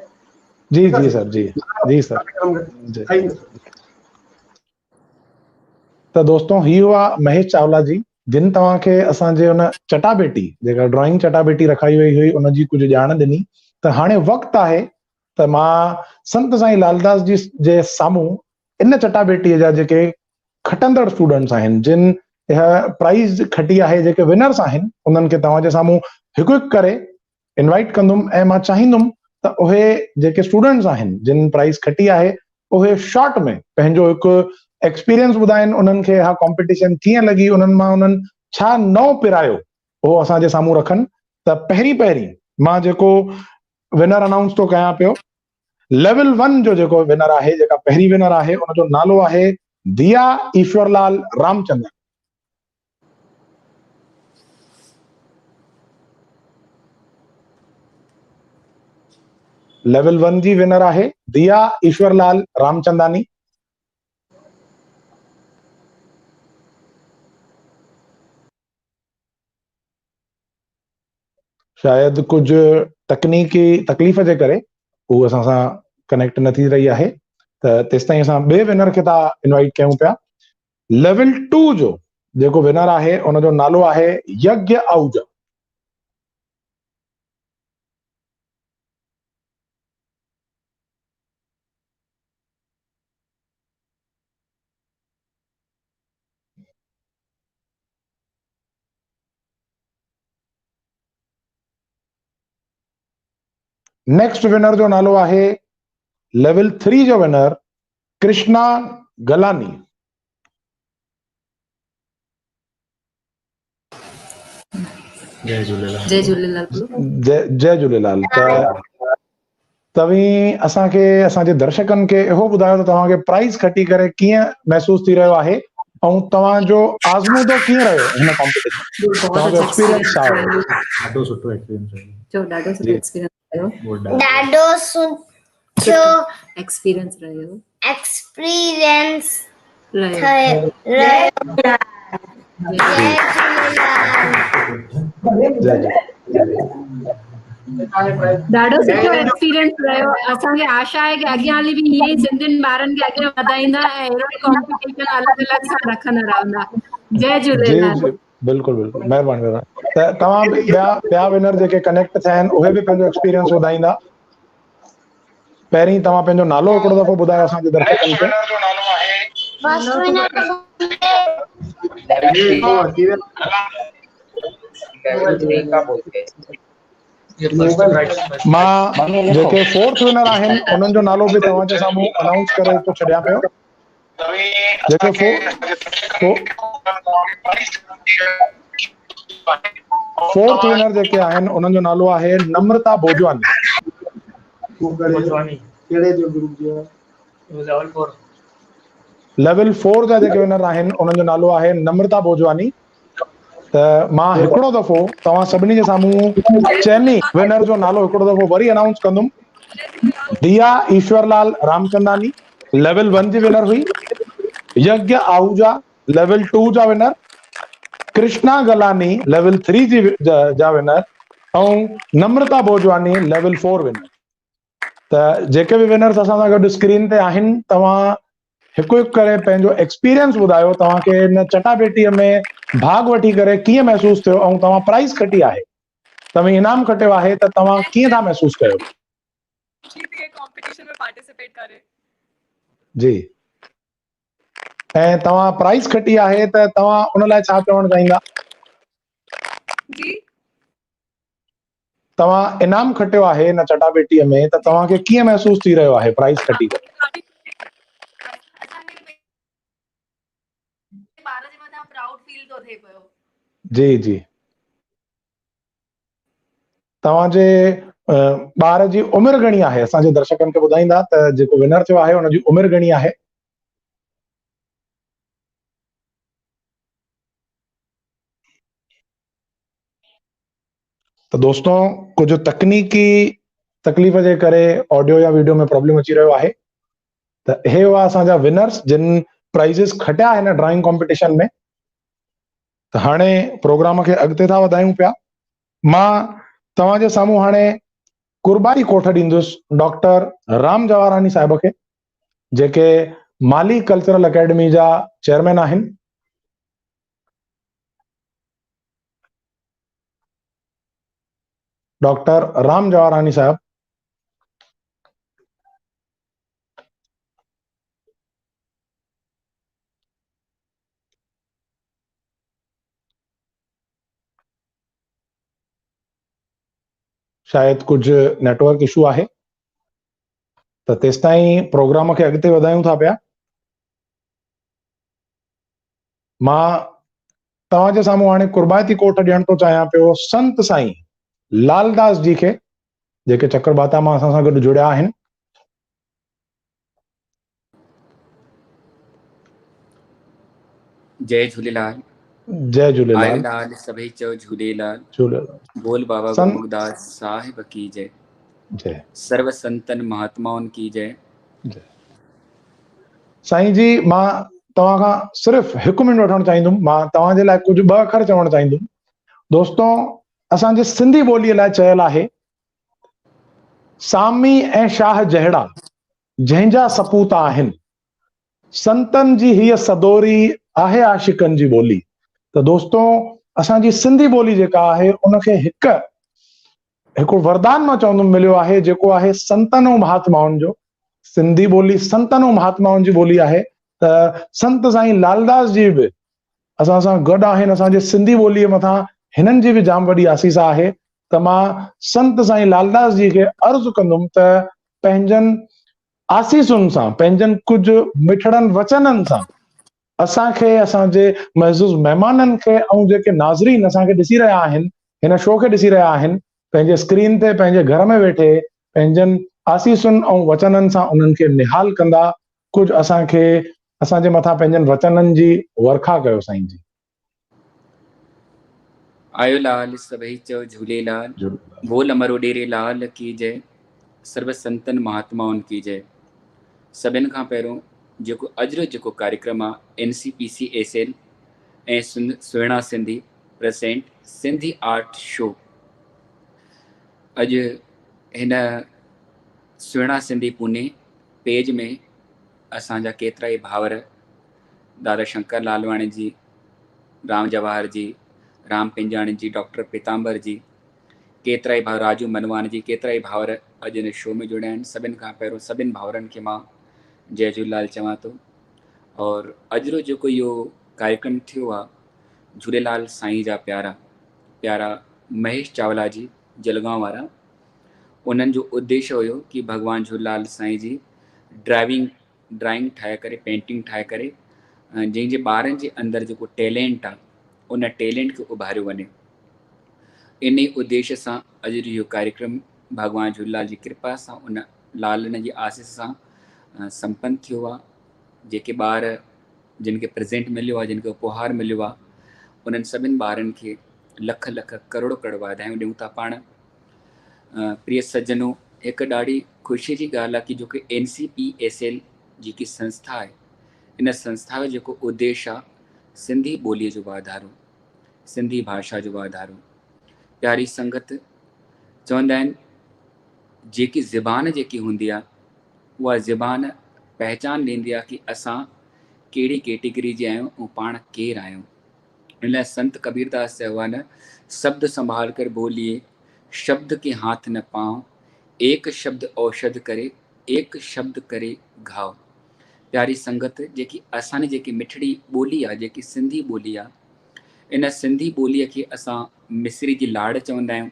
जी जी सर, जी जी सर। त दोस्तों, ही हुआ महेश चावला जी, जिन तव्हांखे असांजे हुन चटाभेटी, जेका ड्रॉइंग चटाभेटी रखाई वई हुई, उनजी कुझु ॼाण ॾिनी। त हाणे वक़्तु आहे त मां संत साईं लालदास जी जे साम्हूं इन चटाभेटीअ जा जेके खटंदड़ स्टूडेंट्स आहिनि, जिन इहा प्राइज़ खटी आहे, जेके विनर्स आहिनि, उन्हनि खे तव्हांजे साम्हूं हिकु हिकु करे इनवाइट कंदुमि। ऐं मां चाहींदुमि त उहे जेके स्टूडेंट्स आहिनि, जिन प्राइज़ खटी आहे, उहे शॉर्ट में पंहिंजो हिकु एक्सपीरियंस ॿुधाइनि। उन्हनि खे हा कॉम्पिटिशन कीअं लॻी, उन्हनि मां उन्हनि छा नओं पिरायो, उहो असांजे साम्हूं रखनि। त पहिरीं मां जेको विनर अनाउंस थो कयां पियो, लेवल 1 जो जेको विनर आहे, जेका पहिरीं विनर आहे, उनजो नालो आहे दिया ईश्वरलाल रामचंद्र। लेवल 1 जी विनर आहे दिया ईश्वरलाल रामचंदानी। शायद कुछ तकनीकी तकलीफ़ जे करे वो असां सां कनेक्ट न थी रही आहे, त तेसिताईं असां ॿिए विनर खे था इनवाइट कयूं पिया। लेवल 2 जो जेको विनर आहे, उनजो नालो आहे यज्ञ आहूजा। नेक्स्ट विनर जो नालो आहे लेवल 3 जो विनर कृष्णा गलानी। जय झूलेलाल। जय झूलेलाल। तव्हीं असांखे, असांजे दर्शकनि खे इहो ॿुधायो त तव्हांखे प्राइज़ खटी करे कीअं महसूस थी रहियो आहे, ऐं तव्हांजो आज़मूदो कीअं रहियो हिन कॉम्पिटिशन, तव्हांजो एक्सपीरियंस छा रहियो? ॾाढो सुठो एक्सपीरियंस रहियो। ॾाढो सुठो एक्सपीरियंस रहियो। ॾाढो सुठो एक्सपीरियंस रहियो। ॾाढो सुठो एक्सपीरियंस रहियो। असांखे आशा आहे कि अॻियां हली बि हीअं ई सिंधियुनि ॿारनि खे अॻियां वधाईंदा ऐं अहिड़ो ई कॉम्पिटिशन अलॻि अलॻि सां रखंदा रहंदा। जय झूलेलाल। बिल्कुलु बिल्कुलु, महिरबानी। त तव्हां ॿिया विनर जेके कनेक्ट थिया आहिनि, उहे बि पंहिंजो एक्सपीरियंस ॿुधाईंदा। पहिरीं तव्हां पंहिंजो नालो हिकिड़ो दफ़ो ॿुधायो असांजे दर्शकनि खे। मां जेके 4th विनर आहिनि, उन्हनि जो नालो बि तव्हांजे साम्हूं अनाउंस करे थो छॾियां पियो। जेके 4th विनर जेके आहिनि, उन्हनि जो नालो आहे नम्रता भोजवानी। लेवल 4 जा जेके विनर आहिनि, उन्हनि जो नालो आहे नम्रता भोजवानी। त मां हिकिड़ो दफ़ो तव्हां सभिनी जे साम्हूं चइनी विनर जो नालो हिकिड़ो दफ़ो वरी अनाउंस कंदुमि। दिया ईश्वरलाल रामचंदानी लेवल 1 जी विनर हुई। यज्ञ आहूजा लेवल 2 जा विनर, कृष्णा गलानी लेवल 3 जी जा विनर ऐं नम्रता भोजवानी लेवल 4 विनर। त जेके बि विनर्स असां सां गॾु स्क्रीन ते आहिनि, तव्हां हिकु हिकु करे पंहिंजो एक्सपीरियंस ॿुधायो, तव्हांखे हिन चटाभेटीअ में भाग वठी करे कीअं महसूस थियो ऐं तव्हां प्राइज़ खटी आहे, तव्हां इनाम खटियो आहे, त तव्हां कीअं था महसूस कयो? कॉम्पिटिशन में पार्टिसिपेट करे जी, ऐं तव्हां प्राइज़ खटी आहे त तव्हां उन लाइ छा चवणु चाहींदा? जी, तव्हां इनाम खटियो आहे हिन चटाभेटीअ में, त तव्हांखे कीअं महसूस थी रहियो आहे प्राइज़ खटी करे? ॿार जे मथां प्राउड फील तो थिए पियो। जी जी, तव्हांजे ॿार जी उमिरि घणी आहे? असांजे दर्शकनि खे ॿुधाईंदा त जेको विनर थियो आहे हुनजी उमिरि घणी आहे? त दोस्तों, कुछ तकनीकी तकलीफ़ जे करे ऑडियो या वीडियो में प्रॉब्लम अची रहियो आहे। त हे हुआ असांजा विनर्स जिन प्राइज़ेस खटिया आहिनि ड्राइंग कॉम्पिटिशन में। त हाणे प्रोग्राम खे अॻिते था वधायूं पिया। मां तव्हांजे साम्हूं हाणे कुर्बानी कोठ ॾींदुसि डॉक्टर राम जवाहरानी साहिब खे, जेके माली कल्चरल अकेडमी जा चेयरमैन आहिनि। डॉक्टर राम जवाहरानी साहब। शायद कुछ नेटवर्क इशू आहे, त तेसिताईं प्रोग्राम खे अॻिते वधायूं था पिया। मां तव्हांजे साम्हूं हाणे कुर्बाती कोठ ॾियण थो चाहियां पियो संत साईं लालदास जी खे, जेके चक्रबाता मां असां सां गॾु जुड़िया आहिनि। जय झूलेलाल। जय झूलेलाल। आयो लाल सभई चओ झूलेलाल। झूलेलाल। बोल बाबा गुरमुखदास साहिब की जय। जय। सर्व संतन महात्माउनि की जय। जय। साईं जी, मां तव्हां खां सिर्फ़ु हिकु मिनट वठणु चाहींदुमि। मां तव्हांजे लाइ कुझु ॿ अखर चवणु चाहींदुमि। दोस्तों, असांजे सिंधी ॿोलीअ लाइ चयल आहे, सामी ऐं शाह जहिड़ा जंहिंजा सपूत आहिनि, संतनि जी हीअ सदोरी आहे आशिकनि जी ॿोली। त दोस्तों, असांजी सिंधी ॿोली जेका आहे उनखे हिकु वरदान मां चवंदुमि मिलियो आहे, जेको आहे संतनि ऐं महात्माउनि जो। सिंधी ॿोली संतनि ऐं महात्माउनि जी ॿोली आहे। त संत साईं लालदास जी बि असां सां गॾु आहिनि। असांजे सिंधी ॿोलीअ मथां हिननि जी बि जाम वॾी आसीस आहे। त मां संत साईं लालदास जी खे अर्ज़ु कंदुमि त पंहिंजनि आसीसुनि सां, पंहिंजनि कुझु मिठड़नि वचननि सां असांखे, असांजे महज़ूज़ महिमाननि खे ऐं जेके नाज़रीन असांखे ॾिसी रहिया आहिनि, हिन शो खे ॾिसी रहिया आहिनि, पंहिंजे स्क्रीन ते पंहिंजे घर में वेठे पंहिंजनि आसीसुनि ऐं वचननि सां उन्हनि खे निहाल कंदा। कुझु असांखे असांजे मथां पंहिंजनि वचननि जी वर्खा कयो साईं जी। आयो लाल सभई चओ झूलेलाल। बोल अमर उॾेरे लाल की जय। सर्व संतन महात्माउनि की जय। सभिनि खां पहिरियों जेको अॼु जो जेको कार्यक्रम आहे NCPCSL ऐं सुहिणा Sindhi present Sindhi art show, अॼु हिन सुहिणा सिंधी पुणे पेज में असांजा केतिरा ई भावर, दादा शंकर लालवाणी जी, राम जवाहर जी, राम पिंजाणी जी, डॉक्टर पीताम्बर जी, केतिरा ई भावर, राजू मनवानी जी, केतिरा ई भावर अॼु हिन शो में जुड़िया आहिनि। सभिनि खां पहिरियों सभिनि भावरनि खे मां जय झूलेलाल चवां थो। और अॼु जो जेको इहो कार्यक्रम थियो आहे, झूलेलाल साईं जा प्यारा महेश चावला जी जलगांव वारा, उन्हनि जो उद्देश्य हुयो कि भगवान झूलेलाल साईं जी ड्राइंग ठाहे करे, पेंटिंग ठाहे करे, जंहिंजे ॿारनि जे अंदरि जेको टैलेंट आहे उन टैलेंट खे उभारियो वञे। इन उद्देश्य सां अॼु जो इहो कार्यक्रम भगवान झूलेलाल जी कृपा सां, उन लालनि जी आसीस सां संपन्न थियो आहे। जेके ॿार जिन खे प्रेज़ेंट मिलियो आहे, जिन खे उपहार मिलियो आहे, उन्हनि सभिनि ॿारनि खे लख लख करोड़ करोड़ वाधायूं ॾियूं था पाण। प्रिय सज्जनों, हिकु ॾाढी ख़ुशी जी ॻाल्हि आहे कि जो कि NCPSL जेकी संस्था आहे, इन संस्था जो जेको उद्देश्य आहे सिंधी ॿोलीअ जो वाधारो, सिंधी भाषा जो वाधारो। प्यारी संगत, चवंदा आहिनि जेकी ज़बान जेकी हूंदी आहे उहा ज़बान पहचान ॾींदी आहे कि असां कहिड़ी कैटेगरी जे आहियूं ऐं पाण केरु आहियूं। इन लाइ संत कबीरदास चयो आहे न, शब्द संभाल कर बोलिए, शब्द के हाथ न पाओ, एक शब्द औषध करे, एक शब्द करे घाव। प्यारी संगत, जेकी असांजी जेकी मिठड़ी ॿोली आहे, जेकी सिंधी ॿोली आहे, इन सिंधी ॿोलीअ खे असां मिसरी जी लाड़ चवंदा आहियूं,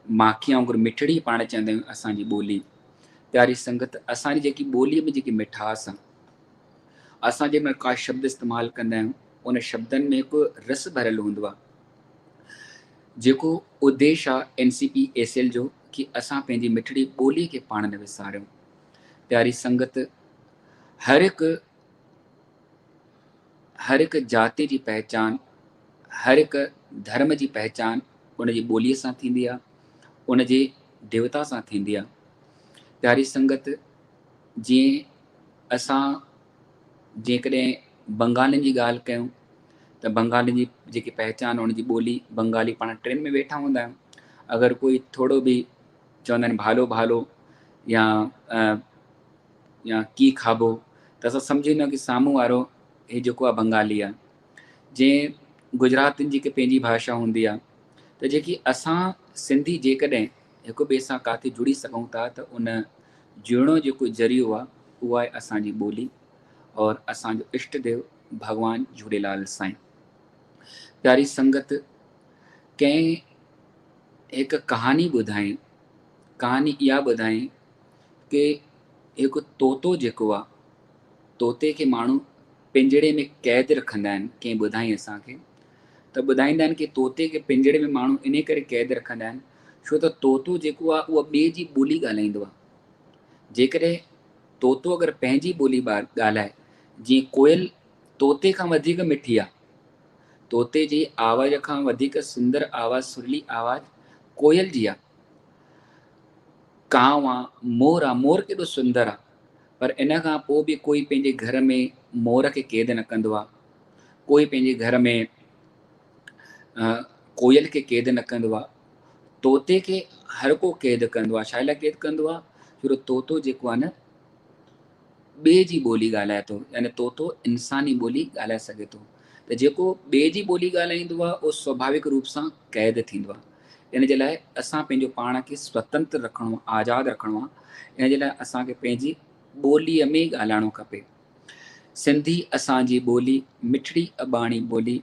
माखी वांगुरु मिठड़ी पाण चवंदा आहियूं असांजी ॿोली। प्यारी संगत, असांजी जेकी ॿोलीअ में जेकी मिठास आहे, असां जंहिंमहिल का शब्द इस्तेमालु कंदा आहियूं उन शब्दनि में हिकु रस भरियलु हूंदो आहे, जेको उद्देश्य आहे NCPSL जो कि असां पंहिंजी मिठड़ी ॿोलीअ खे पाण न विसारियूं। प्यारी संगत, हर हिकु जाति जी पहचान, हर हिकु धर्म जी पहचान उन जी ॿोलीअ सां थींदी आहे, उन जे देवता सां थींदी आहे। प्यारी संगत, जीअं असां जेकॾहिं बंगालियुनि जी ॻाल्हि कयूं त बंगालियुनि जी जेकी पहचान, उन जी ॿोली, बंगाली पाण ट्रेन में वेठा हूंदा आहियूं, अगरि कोई थोरो बि चवंदा आहिनि भालो भालो या की खाबो, त असां सम्झी वेंदा आहियूं कि साम्हूं वारो हे जेको आहे बंगाली आहे। जीअं गुजरातियुनि जी पंहिंजी भाषा हूंदी आहे, त जेकी असां सिंधी जेकॾहिं हिक ॿिए सां काथे जुड़ी सघूं था त उन जुड़णो जेको ज़रियो आहे उहा आहे असांजी ॿोली और असांजो इष्ट देव भॻवान झूलेलाल साईं। प्यारी संगत, कंहिं हिकु कहानी ॿुधाई, कहानी इहा ॿुधाई कि हिकु तोतो जेको आहे, तोते खे माण्हू पिंजड़े में क़ैद रखंदा आहिनि। कंहिं ॿुधाई असांखे त ॿुधाईंदा आहिनि कि तोते खे पिंजड़े में माण्हू इन करे क़ैद रखंदा आहिनि छो त तोतो जेको आहे उहा ॿिए जी ॿोली ॻाल्हाईंदो आहे। जेकॾहिं तोतो अगरि पंहिंजी ॿोली ॻाल्हाए, जीअं कोयल तोते खां वधीक मिठी आहे, तोते जी आवाज़ खां वधीक सुंदर आवाज़, सुरीली आवाज़ कोयल जी आहे। कांव आहे, मोर आहे, मोर केॾो सुंदर आहे, पर इन खां पोइ बि कोई पंहिंजे घर में मोर खे क़ैद न कंदो आहे, कोई पंहिंजे घर में कोयल खे क़ैद न कंदो आहे। तोते खे हर को क़ैद कंदो आहे। छा लाइ क़ैद कंदो आहे? छो तोतो जेको आहे न ॿिए जी ॿोली ॻाल्हाए थो, यानी तोतो इंसानी ॿोली ॻाल्हाए सघे थो। त जेको ॿिए जी ॿोली ॻाल्हाईंदो आहे उहो स्वाभाविक रूप सां क़ैद थींदो आहे। इन जे लाइ असां पंहिंजो पाण खे स्वतंत्र रखिणो, आज़ादु रखिणो आहे। इन जे लाइ असांखे पंहिंजी ॿोलीअ में ॻाल्हाइणो खपे। सिंधी असांजी ॿोली, मिठड़ी अॿाणी ॿोली,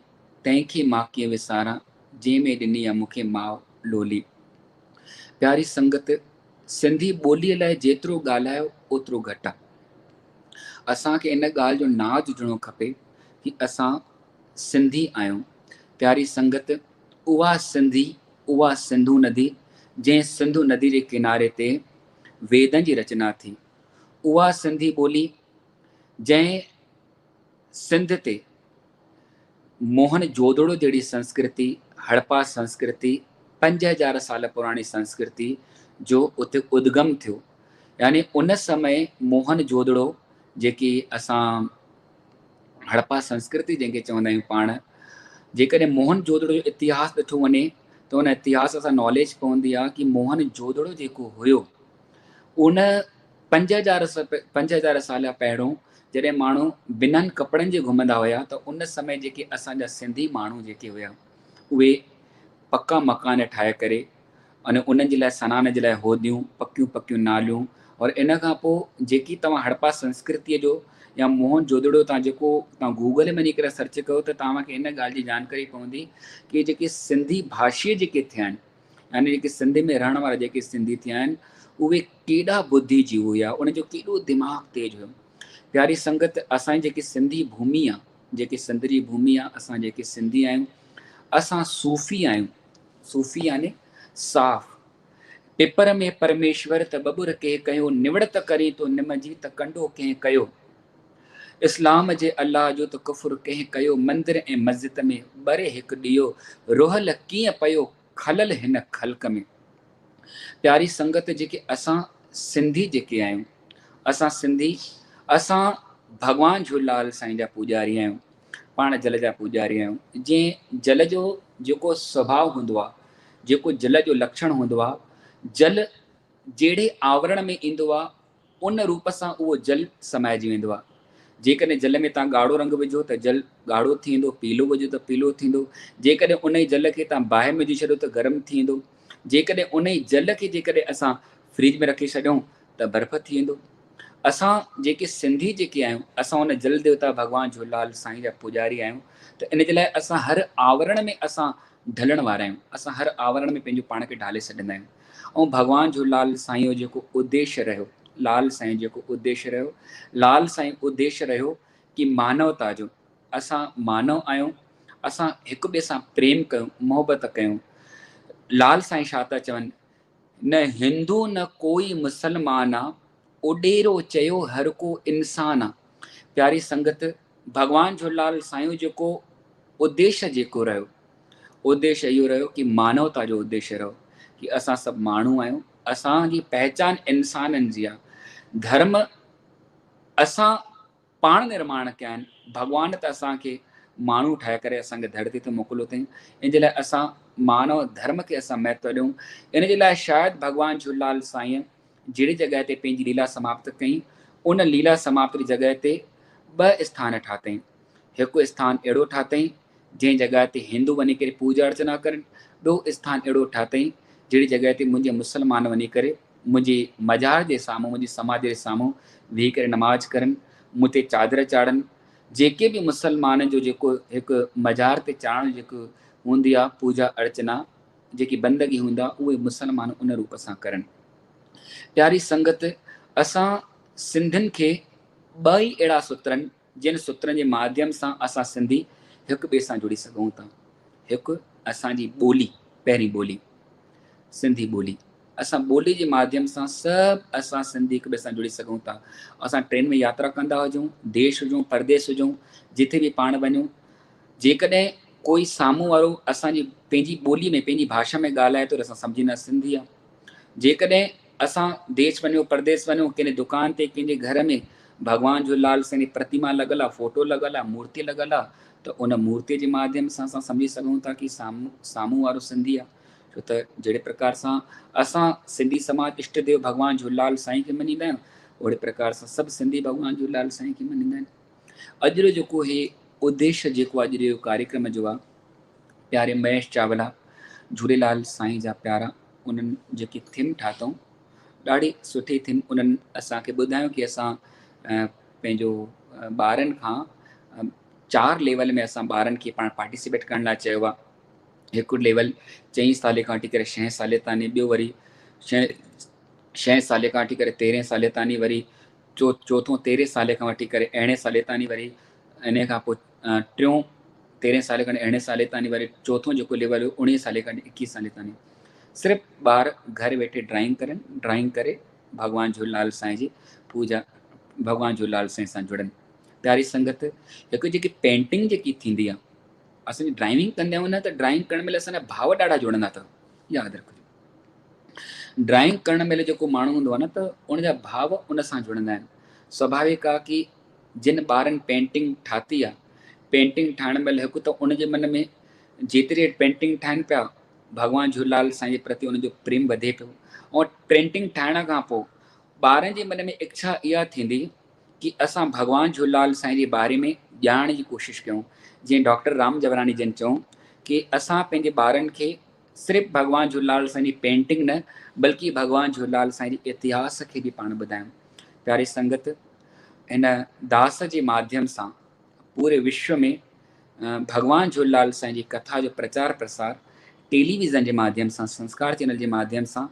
तंहिंखे मां कीअं विसारां, जंहिंमें ॾिनी आहे मूंखे माउ लोली। प्यारी संगत, सिंधी ॿोलीअ लाइ जेतिरो ॻाल्हायो ओतिरो घटि आहे। असांखे इन ॻाल्हि जो नाज़ हुजणो खपे कि असां सिंधी आहियूं। प्यारी संगत, उहा सिंधी, उहा सिंधु नदी जंहिं सिंधु नदी जे किनारे ते वेदनि जी रचना थी, उहा सिंधी ॿोली जंहिं सिंध ते मोहन जोदड़ो जहिड़ी संस्कृति, हड़प्पा संस्कृति, 5000 साल पुराणी संस्कृति जो उते उद्गम थियो। यानी उन समय मोहन जोदड़ो, जेकी असां हड़प्पा संस्कृति जंहिंखे चवंदा आहियूं पाण, जेकॾहिं मोहन जोदड़ो जो इतिहास ॾिठो वञे त उन इतिहास सां नॉलेज पवंदी आहे कि मोहन जोदड़ो जेको हुयो उन 5000 साल पहिरियों जॾहिं माण्हू बिननि कपिड़नि जे घुमंदा हुया त उन समय जेके असांजा सिंधी माण्हू जेके हुया उहे पका मकान ठाहे करे अने उन्हनि जे लाइ सनान जे लाइ होदियूं, पकियूं पकियूं नालियूं। और इन खां पोइ जेकी तव्हां हड़प्पा संस्कृतिअ जो या मोहन जोदड़ो जेको तव्हां गूगल में वञी करे सर्च कयो त तव्हांखे इन ॻाल्हि जी जानकारी पवंदी कि जेके सिंधी भाषी जेके थिया आहिनि, यानी जेके सिंध में रहण वारा जेके सिंधी थिया आहिनि, उहे केॾा बुद्धिजीवी हुया, उनजो केॾो दिमाग़ तेज हुयो। प्यारी संगत, असांजी जेकी सिंधी भूमि आहे, जेकी सिंध जी भूमि आहे, असां जेके सिंधी आहियूं, असां सूफ़ी आहियूं। सूफ़ी यानी साफ़। पेपर में परमेश्वर त बबुर कंहिं कयो, निवड़त करे तो निम जी त कंडो कंहिं कयो। इस्लाम जे अल्लाह जो त कुफुर कंहिं कयो, मंदिर ऐं मस्जिद में ॿरे हिकु ॾियो, रोहल कीअं पियो खलल हिन ख़ल्क़ में। प्यारी संगत, जेके असां सिंधी जेके आहियूं, असां सिंधी, असां भॻवान झूलेलाल साईं जा पुॼारी आहियूं। पाण जल जा पुॼारी आहियूं। जीअं जल जो जेको स्वभाव हूंदो आहे, जेको जल जो लक्षण हूंदो आहे, जल जहिड़े आवरण में ईंदो आहे उन रूप सां उहो जल समाइजी वेंदो आहे। जेकॾहिं जल में तव्हां ॻाढ़ो रंग विझो त जल ॻाढ़ो थी वेंदो, पीलो विझो त पीलो थींदो। जेकॾहिं उन ई जल खे तव्हां बाहि में विझी छॾियो त गरम थी वेंदो। जेकॾहिं उन ई जल खे जेकॾहिं असां फ्रिज में रखी छॾियूं त बर्फ़ थी वेंदो। असां जेके सिंधी जेके आहियूं, असां उन जल देवता भॻवान झूलेलाल साईं जा पुॼारी आहियूं। त इन जे लाइ असां हर आवरण में असां ढलण वारा आहियूं। असां हर आवरण में पंहिंजो पाण खे ढाले छॾींदा आहियूं। ऐं भॻवान झूलेलाल साईं जो जेको उद्देश्य रहियो, लाल साईं जेको उद्देश्य रहियो, लाल साईं उद्देश्य रहियो कि मानवता जो, असां मानव आहियूं, असां हिक ॿिए सां प्रेम कयूं, मोहबत कयूं। लाल साईं छा था चवनि, न हिंदू न कोई मुसलमान आहे, उॾेरो चयो हर को इंसान आहे। प्यारी संगत, भॻवान झूलेलाल साईं जेको उद्देश्य जेको रहियो, उद्देश्य इहो रहियो कि मानवता जो उद्देश्य रहियो कि असां सभु माण्हू आहियूं। असांजी पहचान इंसाननि जी आहे। धर्म असां पाण निर्माण कया आहिनि। भॻवान त असांखे माण्हू ठाहे करे असांखे धरती ते मोकिलियो अथई। इन जे लाइ असां मानव धर्म खे असां महत्व ॾियूं। इन जे लाइ शायदि भॻवान झूलेलाल साईं जहिड़ी जॻह ते पंहिंजी लीला समाप्त कई, उन लीला समाप्त जी जॻह ते 2 स्थान ठातई। हिकु स्थान अहिड़ो ठातई जंहिं जॻह ते हिंदू वञी करे पूजा अर्चना करनि। ॿियो स्थान अहिड़ो ठातई जहिड़ी जॻह ते मुंहिंजे मुस्लमान वञी करे मुंहिंजे मज़ार जे साम्हूं, मुंहिंजे समाज जे साम्हूं वेही करे नमाज़ करनि, मूं ते चादर चाढ़नि। जेके बि मुसलमाननि जो जेको हिकु मज़ार ते चाढ़ण जेको हूंदी आहे पूजा अर्चना, जेकी बंदगी हूंदा, उहे मुसलमान उन रूप सां करनि। प्यारी संगत, असां सिंधियुनि खे 2 ई अहिड़ा सूत्र आहिनि जिन सूत्रनि जे माध्यम सां असां सिंधी हिक ॿिए सां जुड़ी सघूं था। हिकु असांजी ॿोली, पहिरीं ॿोली सिंधी ॿोली। असां ॿोली जे माध्यम सां सभु असां सिंधी हिक ॿिए सां जुड़ी सघूं था। असां ट्रेन में यात्रा कंदा हुजूं, देश हुजूं, परदेस हुजूं, जिथे बि पाण वञूं, जेकॾहिं कोई साम्हूं वारो असांजी पंहिंजी ॿोलीअ में, पंहिंजी भाषा में ॻाल्हाए थो त असां सम्झंदा सिंधी आहे। जेकॾहिं असां देश वञूं, परदेस वञूं, कंहिंजे दुकान ते, कंहिंजे घर में भॻवान झूलेलाल साईं जी प्रतिमा लॻल आहे, फोटो लॻल आहे, मूर्ति लॻल आहे, त उन मूर्तिअ जे माध्यम सां असां सम्झी सघूं था कि साम्हूं वारो सिंधी आहे। छो त जहिड़े प्रकार सां असां सिंधी समाज इष्ट देव भॻवान झूलेलाल साईं खे मञींदा आहियूं, ओड़े प्रकार सां सभु सिंधी भॻवान झूलेलाल साईं खे मञींदा आहिनि। अॼु जो जेको हे उद्देश्य जेको अॼु जो कार्यक्रम जो आहे, प्यारे महेश चावला झूलेलाल साईं जा प्यारा, उन्हनि जेकी थीम ठातऊं, ॾाढी सुठी थीम उन्हनि असांखे ॿुधायो कि असां पंहिंजो ॿारनि खां 4 लेवल में असां ॿारनि खे पाण पार्टिसिपेट करण लाइ चयो आहे। हिकु लेवल 4 साले खां वठी करे 6 साले ताईं, ॿियो वरी 6 साले खां वठी करे 13 साले ताईं, वरी चोथों 13 साले खां वठी करे 14 साले ताईं, वरी इन खां पोइ टियों 13 साले खां 14 साले ताईं, वरी चोथों जेको लेवल हो 19 साले खां 21 साले ताईं। सिर्फ़ु ॿार घर वेठे ड्राइंग करनि, ड्राइंग करे भॻवान झूलेलाल साईं जी पूजा, भॻवान झूलेलाल साईं सां जुड़नि। प्यारी संगत, हिकु जेकी पेंटिंग जेकी थींदी आहे, असांजी ड्राइविंग कंदा आहियूं न, त ड्राइंग करण महिल असांजा भाव ॾाढा जुड़ंदा अथव, यादि रखिजो। ड्राइंग करण महिल जेको माण्हू हूंदो आहे न, त उनजा भाव उन सां जुड़ंदा आहिनि। स्वाभाविक आहे कि जिन ॿारनि पेंटिंग ठाती आहे, पेंटिंग ठाहिण महिल हिकु त उनजे मन में जेतिरी पेंटिंग ठाहिनि पिया, भॻवान झूलेलाल साईं जे प्रति उनजो प्रेम वधे पियो। ऐं पेंटिंग ठाहिण खां पोइ ॿारनि जे मन में इच्छा इहा थींदी कि असां भॻवान झूलेलाल साईं जे बारे में ॼाणण जी कोशिशि कयूं। जीअं डॉक्टर राम जवरानी जन चऊं कि असां पंहिंजे ॿारनि खे सिर्फ़ु भॻवान झूलेलाल साईं जी पेंटिंग न, बल्कि भॻवान झूलेलाल साईं जे इतिहास खे बि पाण ॿुधायूं। प्यारी संगत, हिन दास जे माध्यम सां पूरे विश्व में भॻवान झूलेलाल साईं जी कथा जो प्रचार प्रसार टेलीविज़न जे माध्यम सां, संस्कार चैनल जे माध्यम सां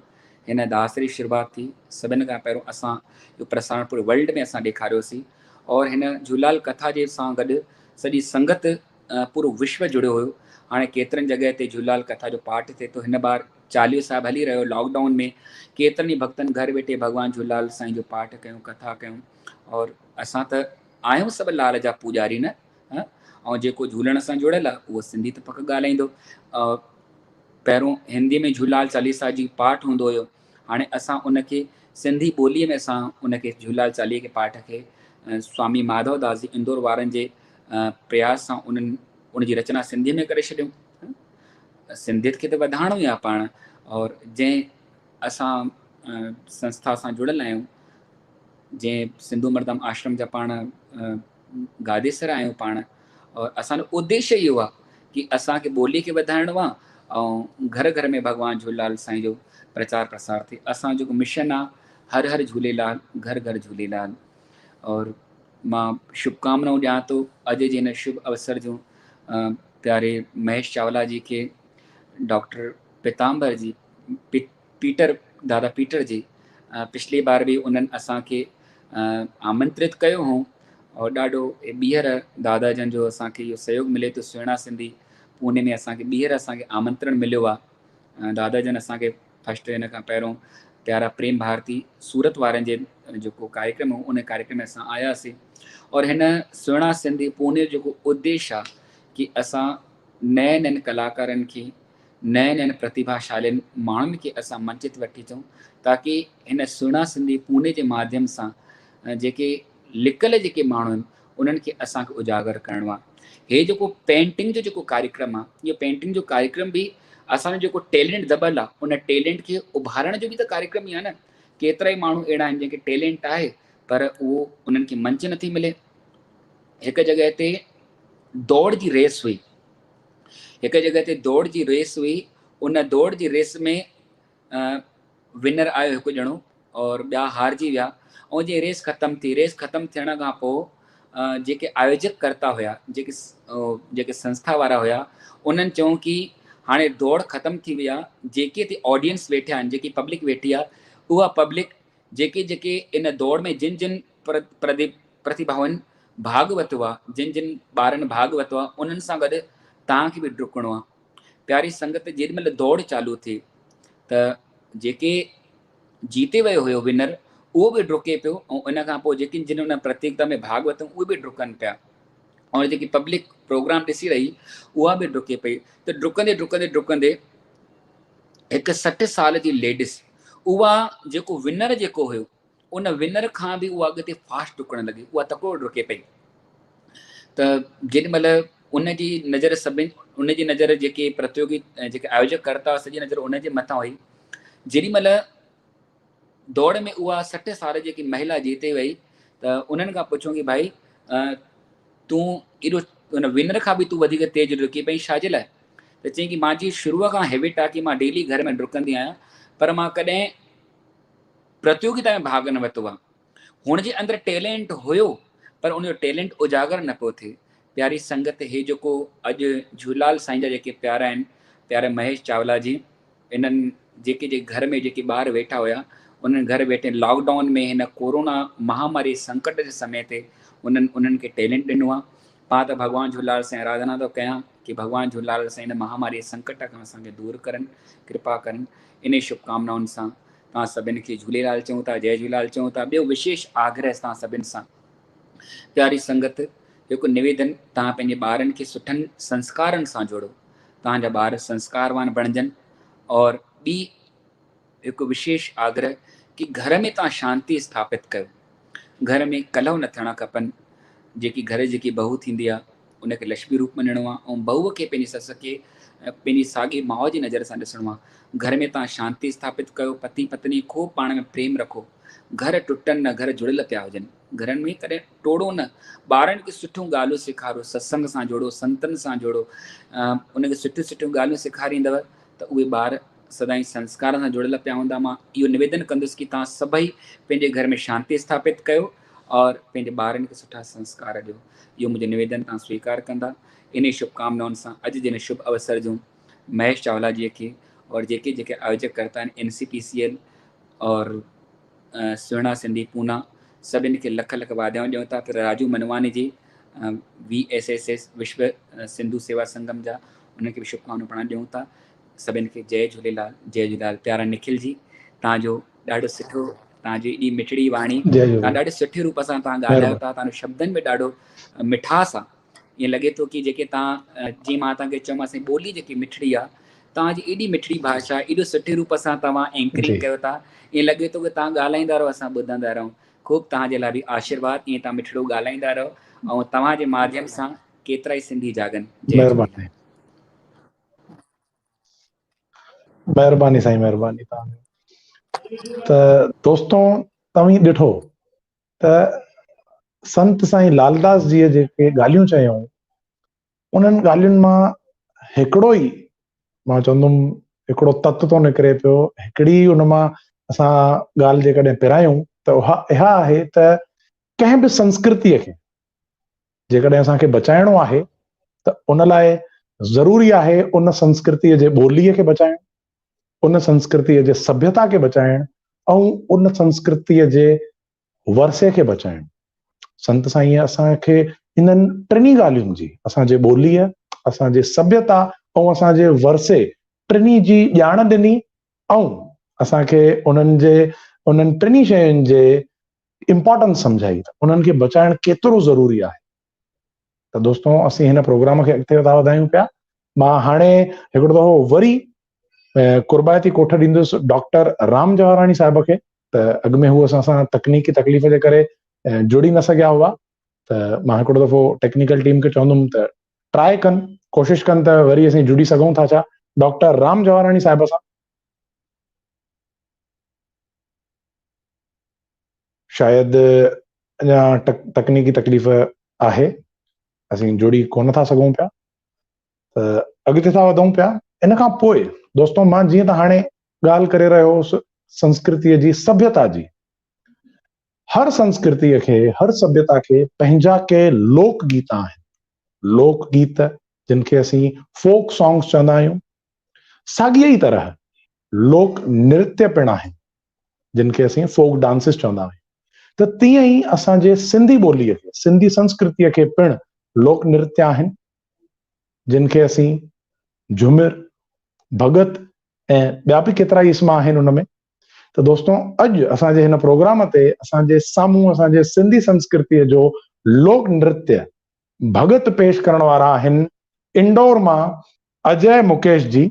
हिन दास जी शुरूआति थी। सभिनि खां पहिरियों असां इहो प्रसारण पूरे वर्ल्ड में असां ॾेखारियोसीं, और हिन झूलेलाल कथा जे सां गॾु सॼी संगत पूरो विश्व जुड़ियो हुयो। हाणे केतिरनि जॻह ते झूलेलाल कथा जो पाठ थिए थो। हिन बार चालीहो साहिबु हली रहियो, लॉकडाउन में केतिरनि ई भक्तनि घर वेठे भॻवान झूलेलाल साईं जो पाठ कयूं, कथा कयूं। और असां त आहियूं सभु लाल जा पुॼारी न, ऐं जेको झूलण सां जुड़ियल आहे उहो सिंधी त पक ॻाल्हाईंदो। पहिरियों हिंदी में झूलेलाल चालीसा जी पाठ हूंदो हुयो, हाणे असां उनखे सिंधी ॿोलीअ में असां उनखे झूलेलाल चालीहे के पाठ खे स्वामी माधव दास जी इंदौर वारनि जे प्रयास सां उनजी रचना सिंधी में करे छॾियूं। सिंधियत खे त वधाइणो ई आहे पाण, और जंहिं असां संस्था सां जुड़ियल आहियूं, जंहिं सिंधु मर्दम आश्रम जा पाण गादेसर आहियूं पाण, और असांजो उद्देश्य इहो आहे कि असांखे ॿोली खे वधाइणो आहे ऐं घर घर में भॻवान झूलेलाल साईं जो प्रचार प्रसार थिए। असांजो जेको मिशन आहे, हर हर झूलेलाल, घर घर झूलेलाल। और मां शुभकामनाऊं ॾियां थो अॼु जे हिन शुभ अवसर जूं प्यारे महेश चावला जी खे, डॉक्टर पीताम्बर जी, पीटर, दादा पीटर जी, पिछली बार भी उन्हनि असांखे आमंत्रित कयो हुओ, और ॾाढो ॿीहर दादा जन जो असांखे इहो सहयोग मिले थो। सुहिणा सिंधी पूने में असांखे ॿीहर असांखे आमंत्रण मिलियो आहे। दादा जन असांखे फर्स्ट हिन खां पहिरों प्यारा प्रेम भारती सूरत वारनि जे जेको कार्यक्रम हो, उन कार्यक्रम में असां आयासीं। और हिन सुहिणा सिंधी पूने जो जेको उद्देश्य आहे कि असां नए नए कलाकारनि खे, नए नए प्रतिभाशालीन माण्हुनि खे असां मंचित वठी अचूं, ताकि हिन सुहिणा सिंधी पूने जे माध्यम सां जेके लिकल जेके माण्हू आहिनि उन्हनि खे असांखे उजागर करिणो आहे। हे जेको पेंटिंग जो जेको कार्यक्रम आहे, इहो पेंटिंग जो कार्यक्रम बि असांजो जेको टैलेंट दॿल आहे, उन टैलेंट खे उभारण जो बि त कार्यक्रम ई आहे न। केतिरा ई माण्हू अहिड़ा आहिनि जंहिंखे टैलेंट आहे, पर उहो उन्हनि खे मंच नथी मिले। हिकु जॻह ते दौड़ जी रेस हुई, हिकु जॻह ते दौड़ जी रेस हुई, उन दौड़ जी रेस में विनर आयो हिकु ॼणो और ॿिया हारजी विया। ऐं जीअं रेस ख़तमु थी, रेस ख़तमु थियण खां पोइ जेके आयोजक करता हुया, जेके संस्था वारा हुया, उन्हनि चयूं कि हाणे दौड़ ख़तमु थी वई आहे, जेके हिते ऑडियंस वेठा आहिनि, जेकी पब्लिक वेठी आहे, उहा पब्लिक जेके जेके इन दौड़ में जिन जिन प्रतिभाउनि भाग वरितो आहे, जिन जिन ॿारनि भाग वरितो आहे, उन्हनि सां गॾु तव्हांखे बि डुकणो आहे। प्यारी संगत, जेॾीमहिल दौड़ चालू थी त जेके जीते वियो हुयो विनर, उहो बि डुके पियो, ऐं इन खां पोइ जेके जिन उन प्रतियोगिता में भाग वरितो उहे बि डुकनि पिया, और जेकी पब्लिक प्रोग्राम ॾिसी रही उहा बि डुके पई। त डुकंदे डुकंदे डुकंदे हिकु 60 साल जी लेडीस, उहा जेको विनर जेको हुयो, उन विनर खां बि उहा अॻिते फास्ट डुकणु लॻी, उहा तकिड़ो डुके पई। त जेॾीमहिल उनजी नज़र सभिनी, उनजी नज़र जेके प्रतियोगी, जेके आयोजक करता, सॼी नज़र उनजे मथां हुई। जेॾीमहिल दौड़ में उहा 60 साल जेकी महिला जीते वई, त उन्हनि खां पुछूं कि भाई तूं एॾो उन विनर खां बि तूं वधीक तेज़ डुकी पई, छाजे लाइ? त चईं कि मुंहिंजी शुरूअ खां हैबिट आहे कि मां डेली घर में डुकंदी आहियां, पर मां कॾहिं प्रतियोगिता में भाग न वरितो आहे। हुनजे अंदरि टैलेंट हुयो, पर उनजो टैलेंट उजागर न पियो थिए। प्यारी संगत, हे जेको अॼु झूलेलाल साईं जा जेके प्यारा आहिनि, प्यारे महेश चावला जी, इन्हनि जेके घर में जेके ॿार वेठा हुया, उन्हनि घर वेठे लॉकडाउन में, हिन कोरोना महामारी संकट जे समय ते उन्हनि खे टैलेंट ॾिनो आहे। पाण त भॻवान झूलेलाल साईं आराधना थो कयां कि भॻवान झूलेलाल साईं हिन महामारी संकट खां असांखे दूरि करनि, कृपा करनि। इन शुभकामनाउनि सां तव्हां सभिनि खे झूलेलाल चऊं था, जय झूलेलाल चऊं था। ॿियो विशेष आग्रह तव्हां सभिनि सां, प्यारी संगत, हिकु निवेदन, तव्हां पंहिंजे ॿारनि खे सुठनि संस्कारनि सां जोड़ो, तव्हांजा ॿार संस्कारवान बणजनि। और ॿी हिकु विशेष आग्रह कि घर में तव्हां शांति स्थापित कयो, घर में कलह न थियणा खपनि। जेकी घर जी बहू थींदी आहे, उनखे लक्ष्मी रूप मञिणो आहे, ऐं बहूअ खे पंहिंजी सस खे पंहिंजी साॻी माउ जी नज़र सां ॾिसणो आहे। घर में तव्हां शांति स्थापित कयो, पति पत्नी खूब पाण में प्रेम रखो, घर टुटनि न, घर जुड़ियल पिया हुजनि, घरनि में कॾहिं टोड़ो न। ॿारनि खे सुठियूं ॻाल्हियूं सेखारो, सत्संग सां जोड़ो, संतनि सां जोड़ो, उनखे सुठियूं सुठियूं ॻाल्हियूं सेखारींदव त उहे ॿार सदाईं संस्कार सां जुड़ियल पिया हूंदा। मां इहो निवेदन कंदुसि कि तव्हां सभई पंहिंजे घर में शांति स्थापित कयो और पंहिंजे ॿारनि खे सुठा संस्कार ॾियो। इहो मुंहिंजो निवेदन तव्हां स्वीकार कंदा। इन शुभकामनाउनि सां अॼु जे हिन शुभ अवसर जूं महेश चावला जी खे और जेके जेके आयोजक करता आहिनि, NCPCL और सुहिणा सिंधी पूना, सभिनि खे लख लख वाधायूं ॾियूं था। फिर राजू मनवानी जी VSSS विश्व सिंधु सेवा संगम जा, उनखे बि शुभकामनाऊं पाण ॾियूं था। सभिनि खे जय झूलेलाल, जय झूलेलाल। प्यारा निखिल जी, तव्हांजो ॾाढो सुठो, तव्हांजी एॾी मिठड़ी वाणी, तव्हां ॾाढे सुठे रूप सां तव्हां ॻाल्हायो था, तव्हांजो शब्दनि में ॾाढो मिठास आहे। ईअं लॻे थो कि जेके तव्हां, जीअं मां तव्हांखे चयोमांसि, ॿोली जेकी मिठड़ी आहे, तव्हांजी एॾी मिठड़ी भाषा, एॾो सुठे रूप सां तव्हां एंकरिंग कयो था, ईअं लॻे थो कि तव्हां ॻाल्हाईंदा रहो, असां ॿुधंदा रहूं। ख़ूब तव्हांजे लाइ बि आशीर्वाद, ईअं तव्हां मिठड़ो ॻाल्हाईंदा रहो ऐं तव्हांजे माध्यम सां केतिरा ई सिंधी जागनि। जय महिरबानी महिरबानी साईं, महिरबानी तव्हां। त दोस्तों तव्हीं ॾिठो त संत साईं लालदास जीअ जेके ॻाल्हियूं चयूं उन्हनि ॻाल्हियुनि मां हिकिड़ो ई मां चवंदुमि हिकिड़ो तत्व थो निकिरे पियो, हिकिड़ी उन मां असां ॻाल्हि जेकॾहिं पिरायूं त इहा आहे त कंहिं बि संस्कृतीअ खे जेकॾहिं असांखे बचाइणो आहे त उन लाइ ज़रूरी आहे उन संस्कृतीअ जे ॿोलीअ खे बचाइण, उन संस्कृतीअ जे सभ्यता खे बचाइण ऐं उन संस्कृतीअ जे वरसे खे बचाइण। संत साईं असांखे इन्हनि टिनी ॻाल्हियुनि जी, असांजे ॿोलीअ, असांजे सभ्यता ऐं असांजे वरसे टिनी जी ॼाण ॾिनी ऐं असांखे उन्हनि टिनी शयुनि जे इम्पोर्टेंस सम्झाई, उन्हनि खे बचाइण केतिरो ज़रूरी आहे। त दोस्तों असीं हिन प्रोग्राम खे अॻिते था वधायूं पिया। मां हाणे हिकिड़ो दफ़ो वरी कुर्बायती कोठ ॾींदुसि डॉक्टर राम जवाहराणी साहिब खे। त अॻ में हू असां सां तकनीकी तकलीफ़ जे करे जुड़ी न सघिया हुआ, त मां हिकिड़ो दफ़ो टेक्निकल टीम खे चवंदुमि त ट्राई कनि, कोशिशि कनि त वरी असीं जुड़ी सघूं था छा डॉक्टर राम जवाहराणी साहिब सां। शायदि अञा तकनीकी तकलीफ़ आहे, असीं जुड़ी कोन था सघूं पिया, त अॻिते था वधूं पिया। इन खां पोइ दोस्तों मां जीअं त हाणे ॻाल्हि करे रहियो हुउसि संस्कृतीअ जी, सभ्यता जी। हर संस्कृतीअ खे, हर सभ्यता खे पंहिंजा के लोक गीत आहिनि, लोक गीत जिन खे असीं फोक सॉन्ग्स चवंदा आहियूं। साॻिए ई तरह लोक नृत्य पिण आहिनि जिन खे असीं फोक डांसिस चवंदा आहियूं। त तीअं ई असांजे सिंधी ॿोलीअ खे, सिंधी संस्कृतीअ खे पिण लोक नृत्य आहिनि जिन खे असीं झुमिर, भगत ऐं ॿिया बि केतिरा ई इस्म आहिनि उन में। त दोस्तों अॼु असांजे हिन प्रोग्राम ते असांजे साम्हूं असांजे सिंधी संस्कृतीअ जो लोक नृत्य भगत पेश करण वारा आहिनि इंदौर मां अजय मुकेश जी।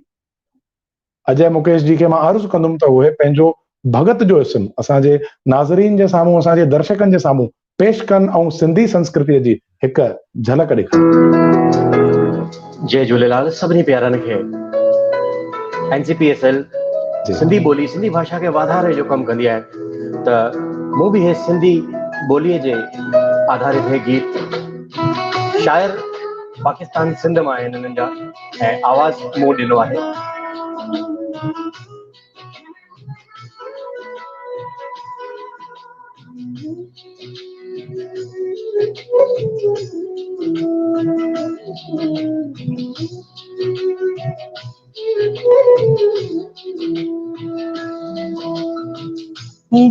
अजय मुकेश जी खे मां अर्ज़ु कंदुमि त उहे पंहिंजो भगत जो इस्म असांजे नाज़रीन जे साम्हूं, असांजे दर्शकनि जे साम्हूं पेश कनि ऐं सिंधी संस्कृतीअ जी हिकु झलक ॾेखारनि। जय झूलेलाल सभिनी प्यारनि खे। NCPSL सिंधी ॿोली, सिंधी भाषा खे वाधारे जो कमु कंदी आहे, त मूं बि हे सिंधी ॿोलीअ जे आधारित हे गीत शायर पाकिस्तान सिंध मां आहिनि हिननि जा, ऐं आवाज़ मूं ॾिनो आहे।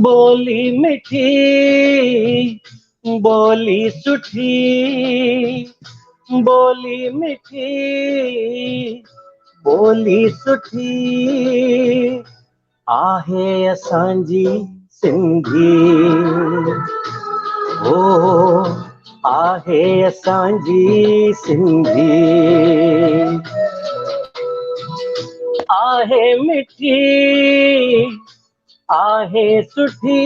बोली मिठी, बोली सुठी, बोली मिठी, बोली सुठी आहे असांजी सिंधी। ओ आहे असांजी सिंधी, आहे मिठी, आहे सुठी।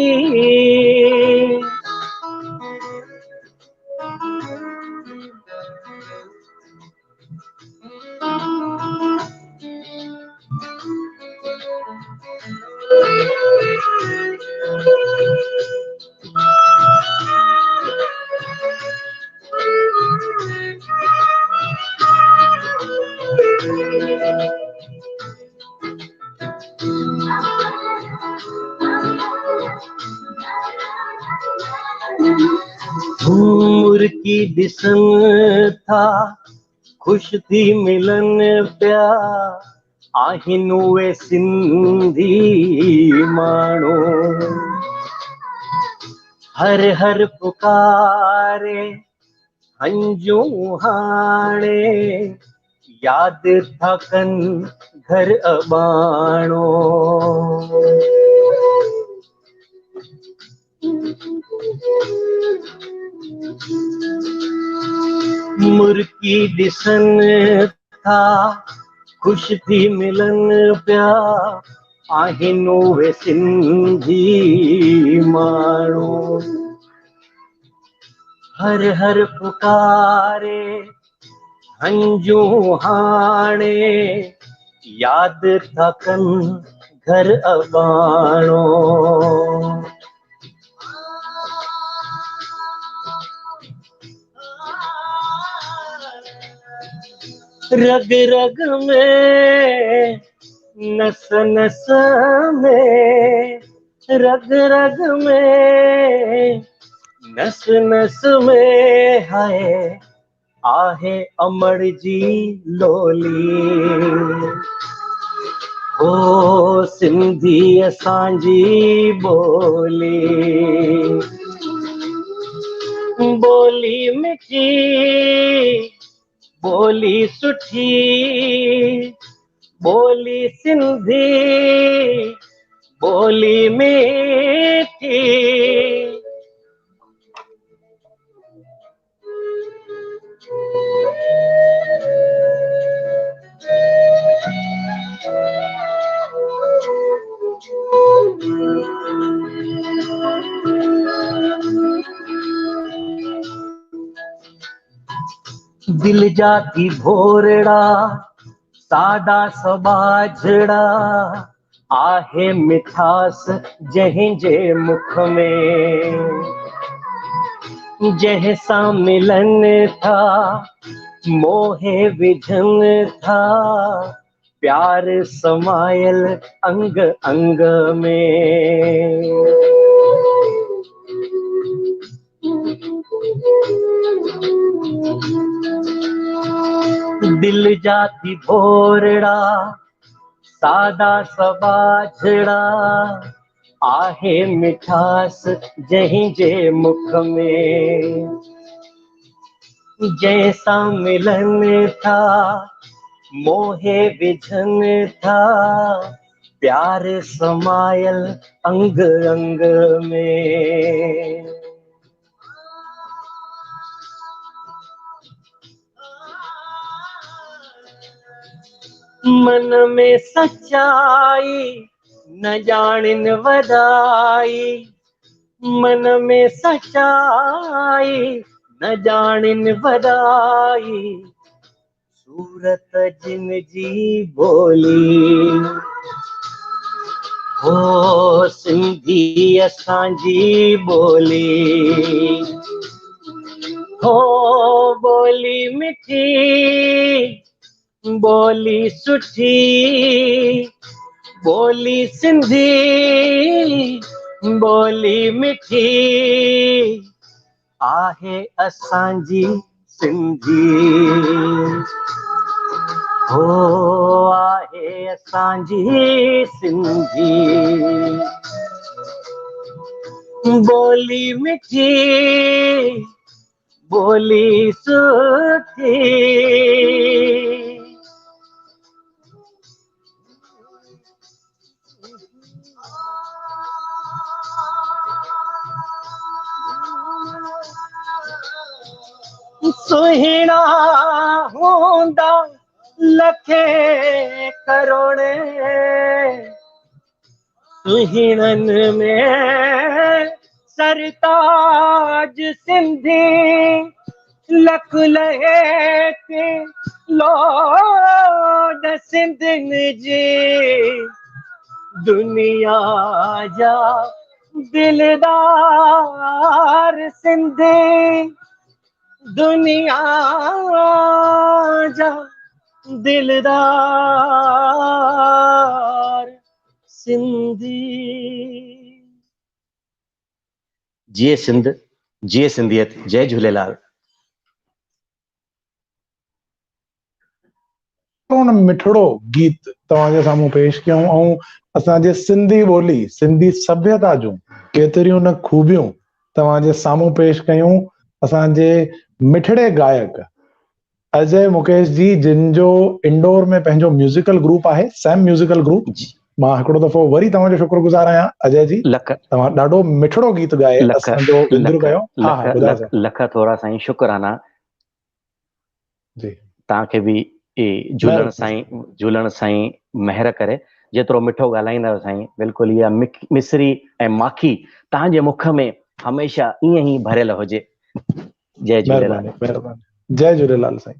मुर्की ॾिसन था खुश थी मिलन पिया, आहिनि उहे सिंधी माण्हू। हर हर पुकारे हंजू हाणे, याद था कनि घर अबाणो। मुर्की ॾिसन था खुश थी मिलन पिया, आहिनि उहे सिंधी माण्हू। हर हर पुकारे हंजू हाणे याद थकन घर अबाणो रग रग में नस नस में रग रग में नस नस में है आहे अमर जी लोली ओ सिंधी असांजी बोली बोली मिठी बोली सुठी बोली सिंधी बोली मीठी दिल जाती भोरड़ा सादा सबाझड़ा आहे मिठास जंहिंजे मुख में जैसा मिलन था मोहे विझन था प्यार समायल अंग अंग में दिल जाती भोरड़ा सादा सबाझड़ा आहे मिठास जंहिंजे मुख में जैसा मिलन था मोहे विझन था प्यार समायल अंग अंग में मन में सच्चाई न जानिन वदाई मन में सच्चाई न जानिन वदाई सूरत जिन जी बोली हो सिंधी असांजी बोली हो बोली मिठी बोली सुठी बोली सिंधी बोली मिठी आहे असांजी सिंधी हो आहे असांजी सिंधी बोली मिठी बोली सुठी सुहिणा हूंदा लखे करोड़े सुहिणन में सरताज सिंधी लख लहे के लोड सिंधन जी दुनिया जा दिलदार सिंधी दुनिया जा दिलदार सिंधी जिए सिंध जिए सिंधियत जय झूलेलाल मिठड़ो गीत तव्हांजे साम्हूं पेश कयूं ऐं असांजे सिंधी ॿोली सिंधी सभ्यता जूं केतिरियूं न खूबियूं तव्हांजे साम्हूं पेश कयूं असांजे मिठड़े गायक अजय मुकेश जी जिन जो इंडोर में पंहिंजो म्यूजिकल ग्रुप आहे सैम म्यूजिकल ग्रुप मां हिकिड़ो दफ़ो वरी तव्हांजो शुक्रगुज़ार आहियां अजय जी तव्हां ॾाढो मिठड़ो गीत ॻाए असांजो विंदुरु कयो लख थोरा साईं शुक्राना जी तव्हांखे बि झूलण साईं महिर करे जेतिरो मिठो ॻाल्हाईंदा साईं बिल्कुलु इहा मिसरी ऐं माखी तव्हांजे मुख में हमेशह ईअं ई भरियल हुजे जय झूलेलाल। महिरबानी महिरबानी। जय झूलेलाल साईं।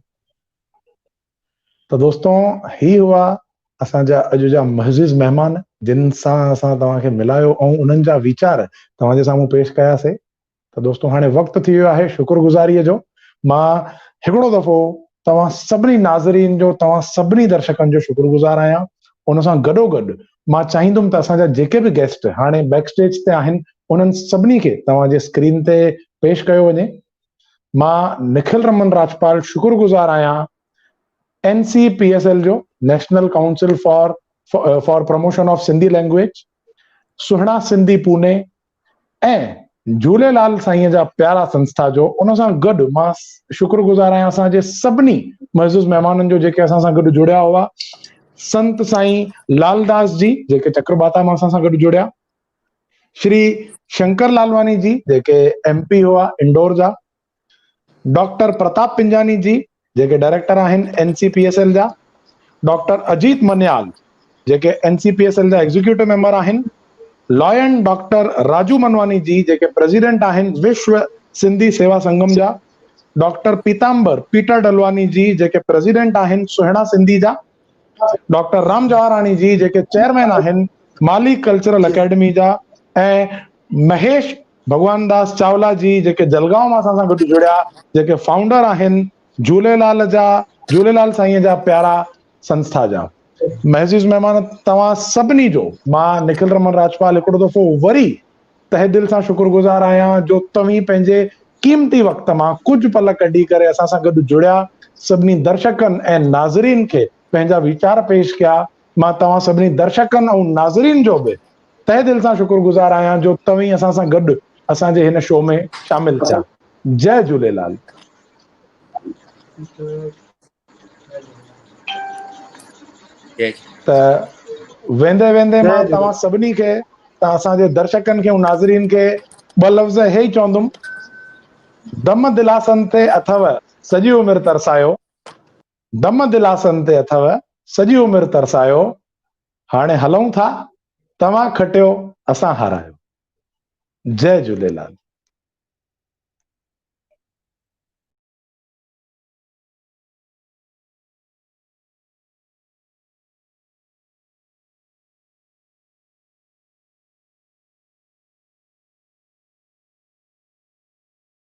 तो दोस्तों ही हुआ असांजा अॼु जा मुअज़्ज़िज़ महिमान जिन सां असां तव्हांखे मिलायो ऐं उन्हनि जा वीचार तव्हांजे साम्हूं पेश कयासीं। त दोस्तों हाणे वक़्तु थी वियो आहे शुक्रगुज़ारीअ जो। मां हिकिड़ो दफ़ो तव्हां सभिनी नाज़रीन जो, तव्हां सभिनी दर्शकनि जो शुक्रगुज़ार आहियां। उन सां गॾोगॾु मां चाहींदुमि त असांजा जेके बि गेस्ट हाणे बैक स्टेज ते आहिनि उन्हनि सभिनी खे तव्हांजे स्क्रीन ते पेश कयो वञे। मां निखिल रमन राजपाल शुक्रगुज़ार आहियां NCPSL जो, national council for promotion of Sindhi language, सुहिणा सिंधी पुणे ऐं झूलेलाल साईं जा प्यारा संस्था जो। उन सां गॾु मां शुक्रगुज़ार आहियां असांजे सभिनी मुअज़्ज़िज़ महिमाननि जो जेके असां सां गॾु जुड़िया हुआ। संत साईं लालदास जी जेके चक्रबाता मां असां सां गॾु जुड़िया, श्री शंकर लालवानी जी जेके MP हुआ इंदौर जा, डॉक्टर प्रताप पिंजानी जी जेके डायरेक्टर आहिनि NCPSL जा, डॉक्टर अजीत मन्याल जेके NCPSL जा एग्जीक्यूटिव मेंबर आहिनि, लॉयन डॉक्टर राजू मनवानी जी जेके प्रेसिडेंट आहिनि विश्व सिंधी सेवा संगम जा, डॉक्टर पीतांबर पीटर डलवानी जी जेके प्रेसिडेंट आहिनि सुहिणा सिंधी जा, डॉक्टर राम जवाहराणी जी जेके चेयरमैन आहिनि माली कल्चरल अकेडमी जा, ऐं महेश भगवान दास चावला जी जेके जलगांव मां असां सां गॾु जुड़िया जेके फाउंडर आहिनि झूलेलाल साईं जा प्यारा संस्था जा। मुअज़्ज़िज़ महिमान तव्हां सभिनी जो मां निखिल रमन राजपाल हिकिड़ो दफ़ो वरी तहे दिल सां शुक्रगुज़ार आहियां जो तव्हीं पंहिंजे क़ीमती वक़्त मां कुझु पल कढी करे असां सां गॾु जुड़िया, सभिनी दर्शकनि ऐं नाज़रीन खे पंहिंजा वीचार पेश कया। मां तव्हां सभिनी दर्शकनि ऐं नाज़रीन जो बि तहे दिल सां शुक्रगुज़ार आहियां जो तव्हीं असां सां गॾु असांजे हिन शो में शामिल थिया। जय झूलेलाल। त वेंदे वेंदे मां तव्हां सभिनी खे असांजे दर्शकनि खे ऐं नाज़रीन खे ॿ लफ़्ज़ हे ई चवंदुमि, दम दिलासनि ते अथव सॼी उमिरि तरसायो, दम दिलासनि ते अथव सॼी उमिरि तरसायो, हाणे हलूं था तव्हां खटियो असां हारायो। जय झूलेलाल।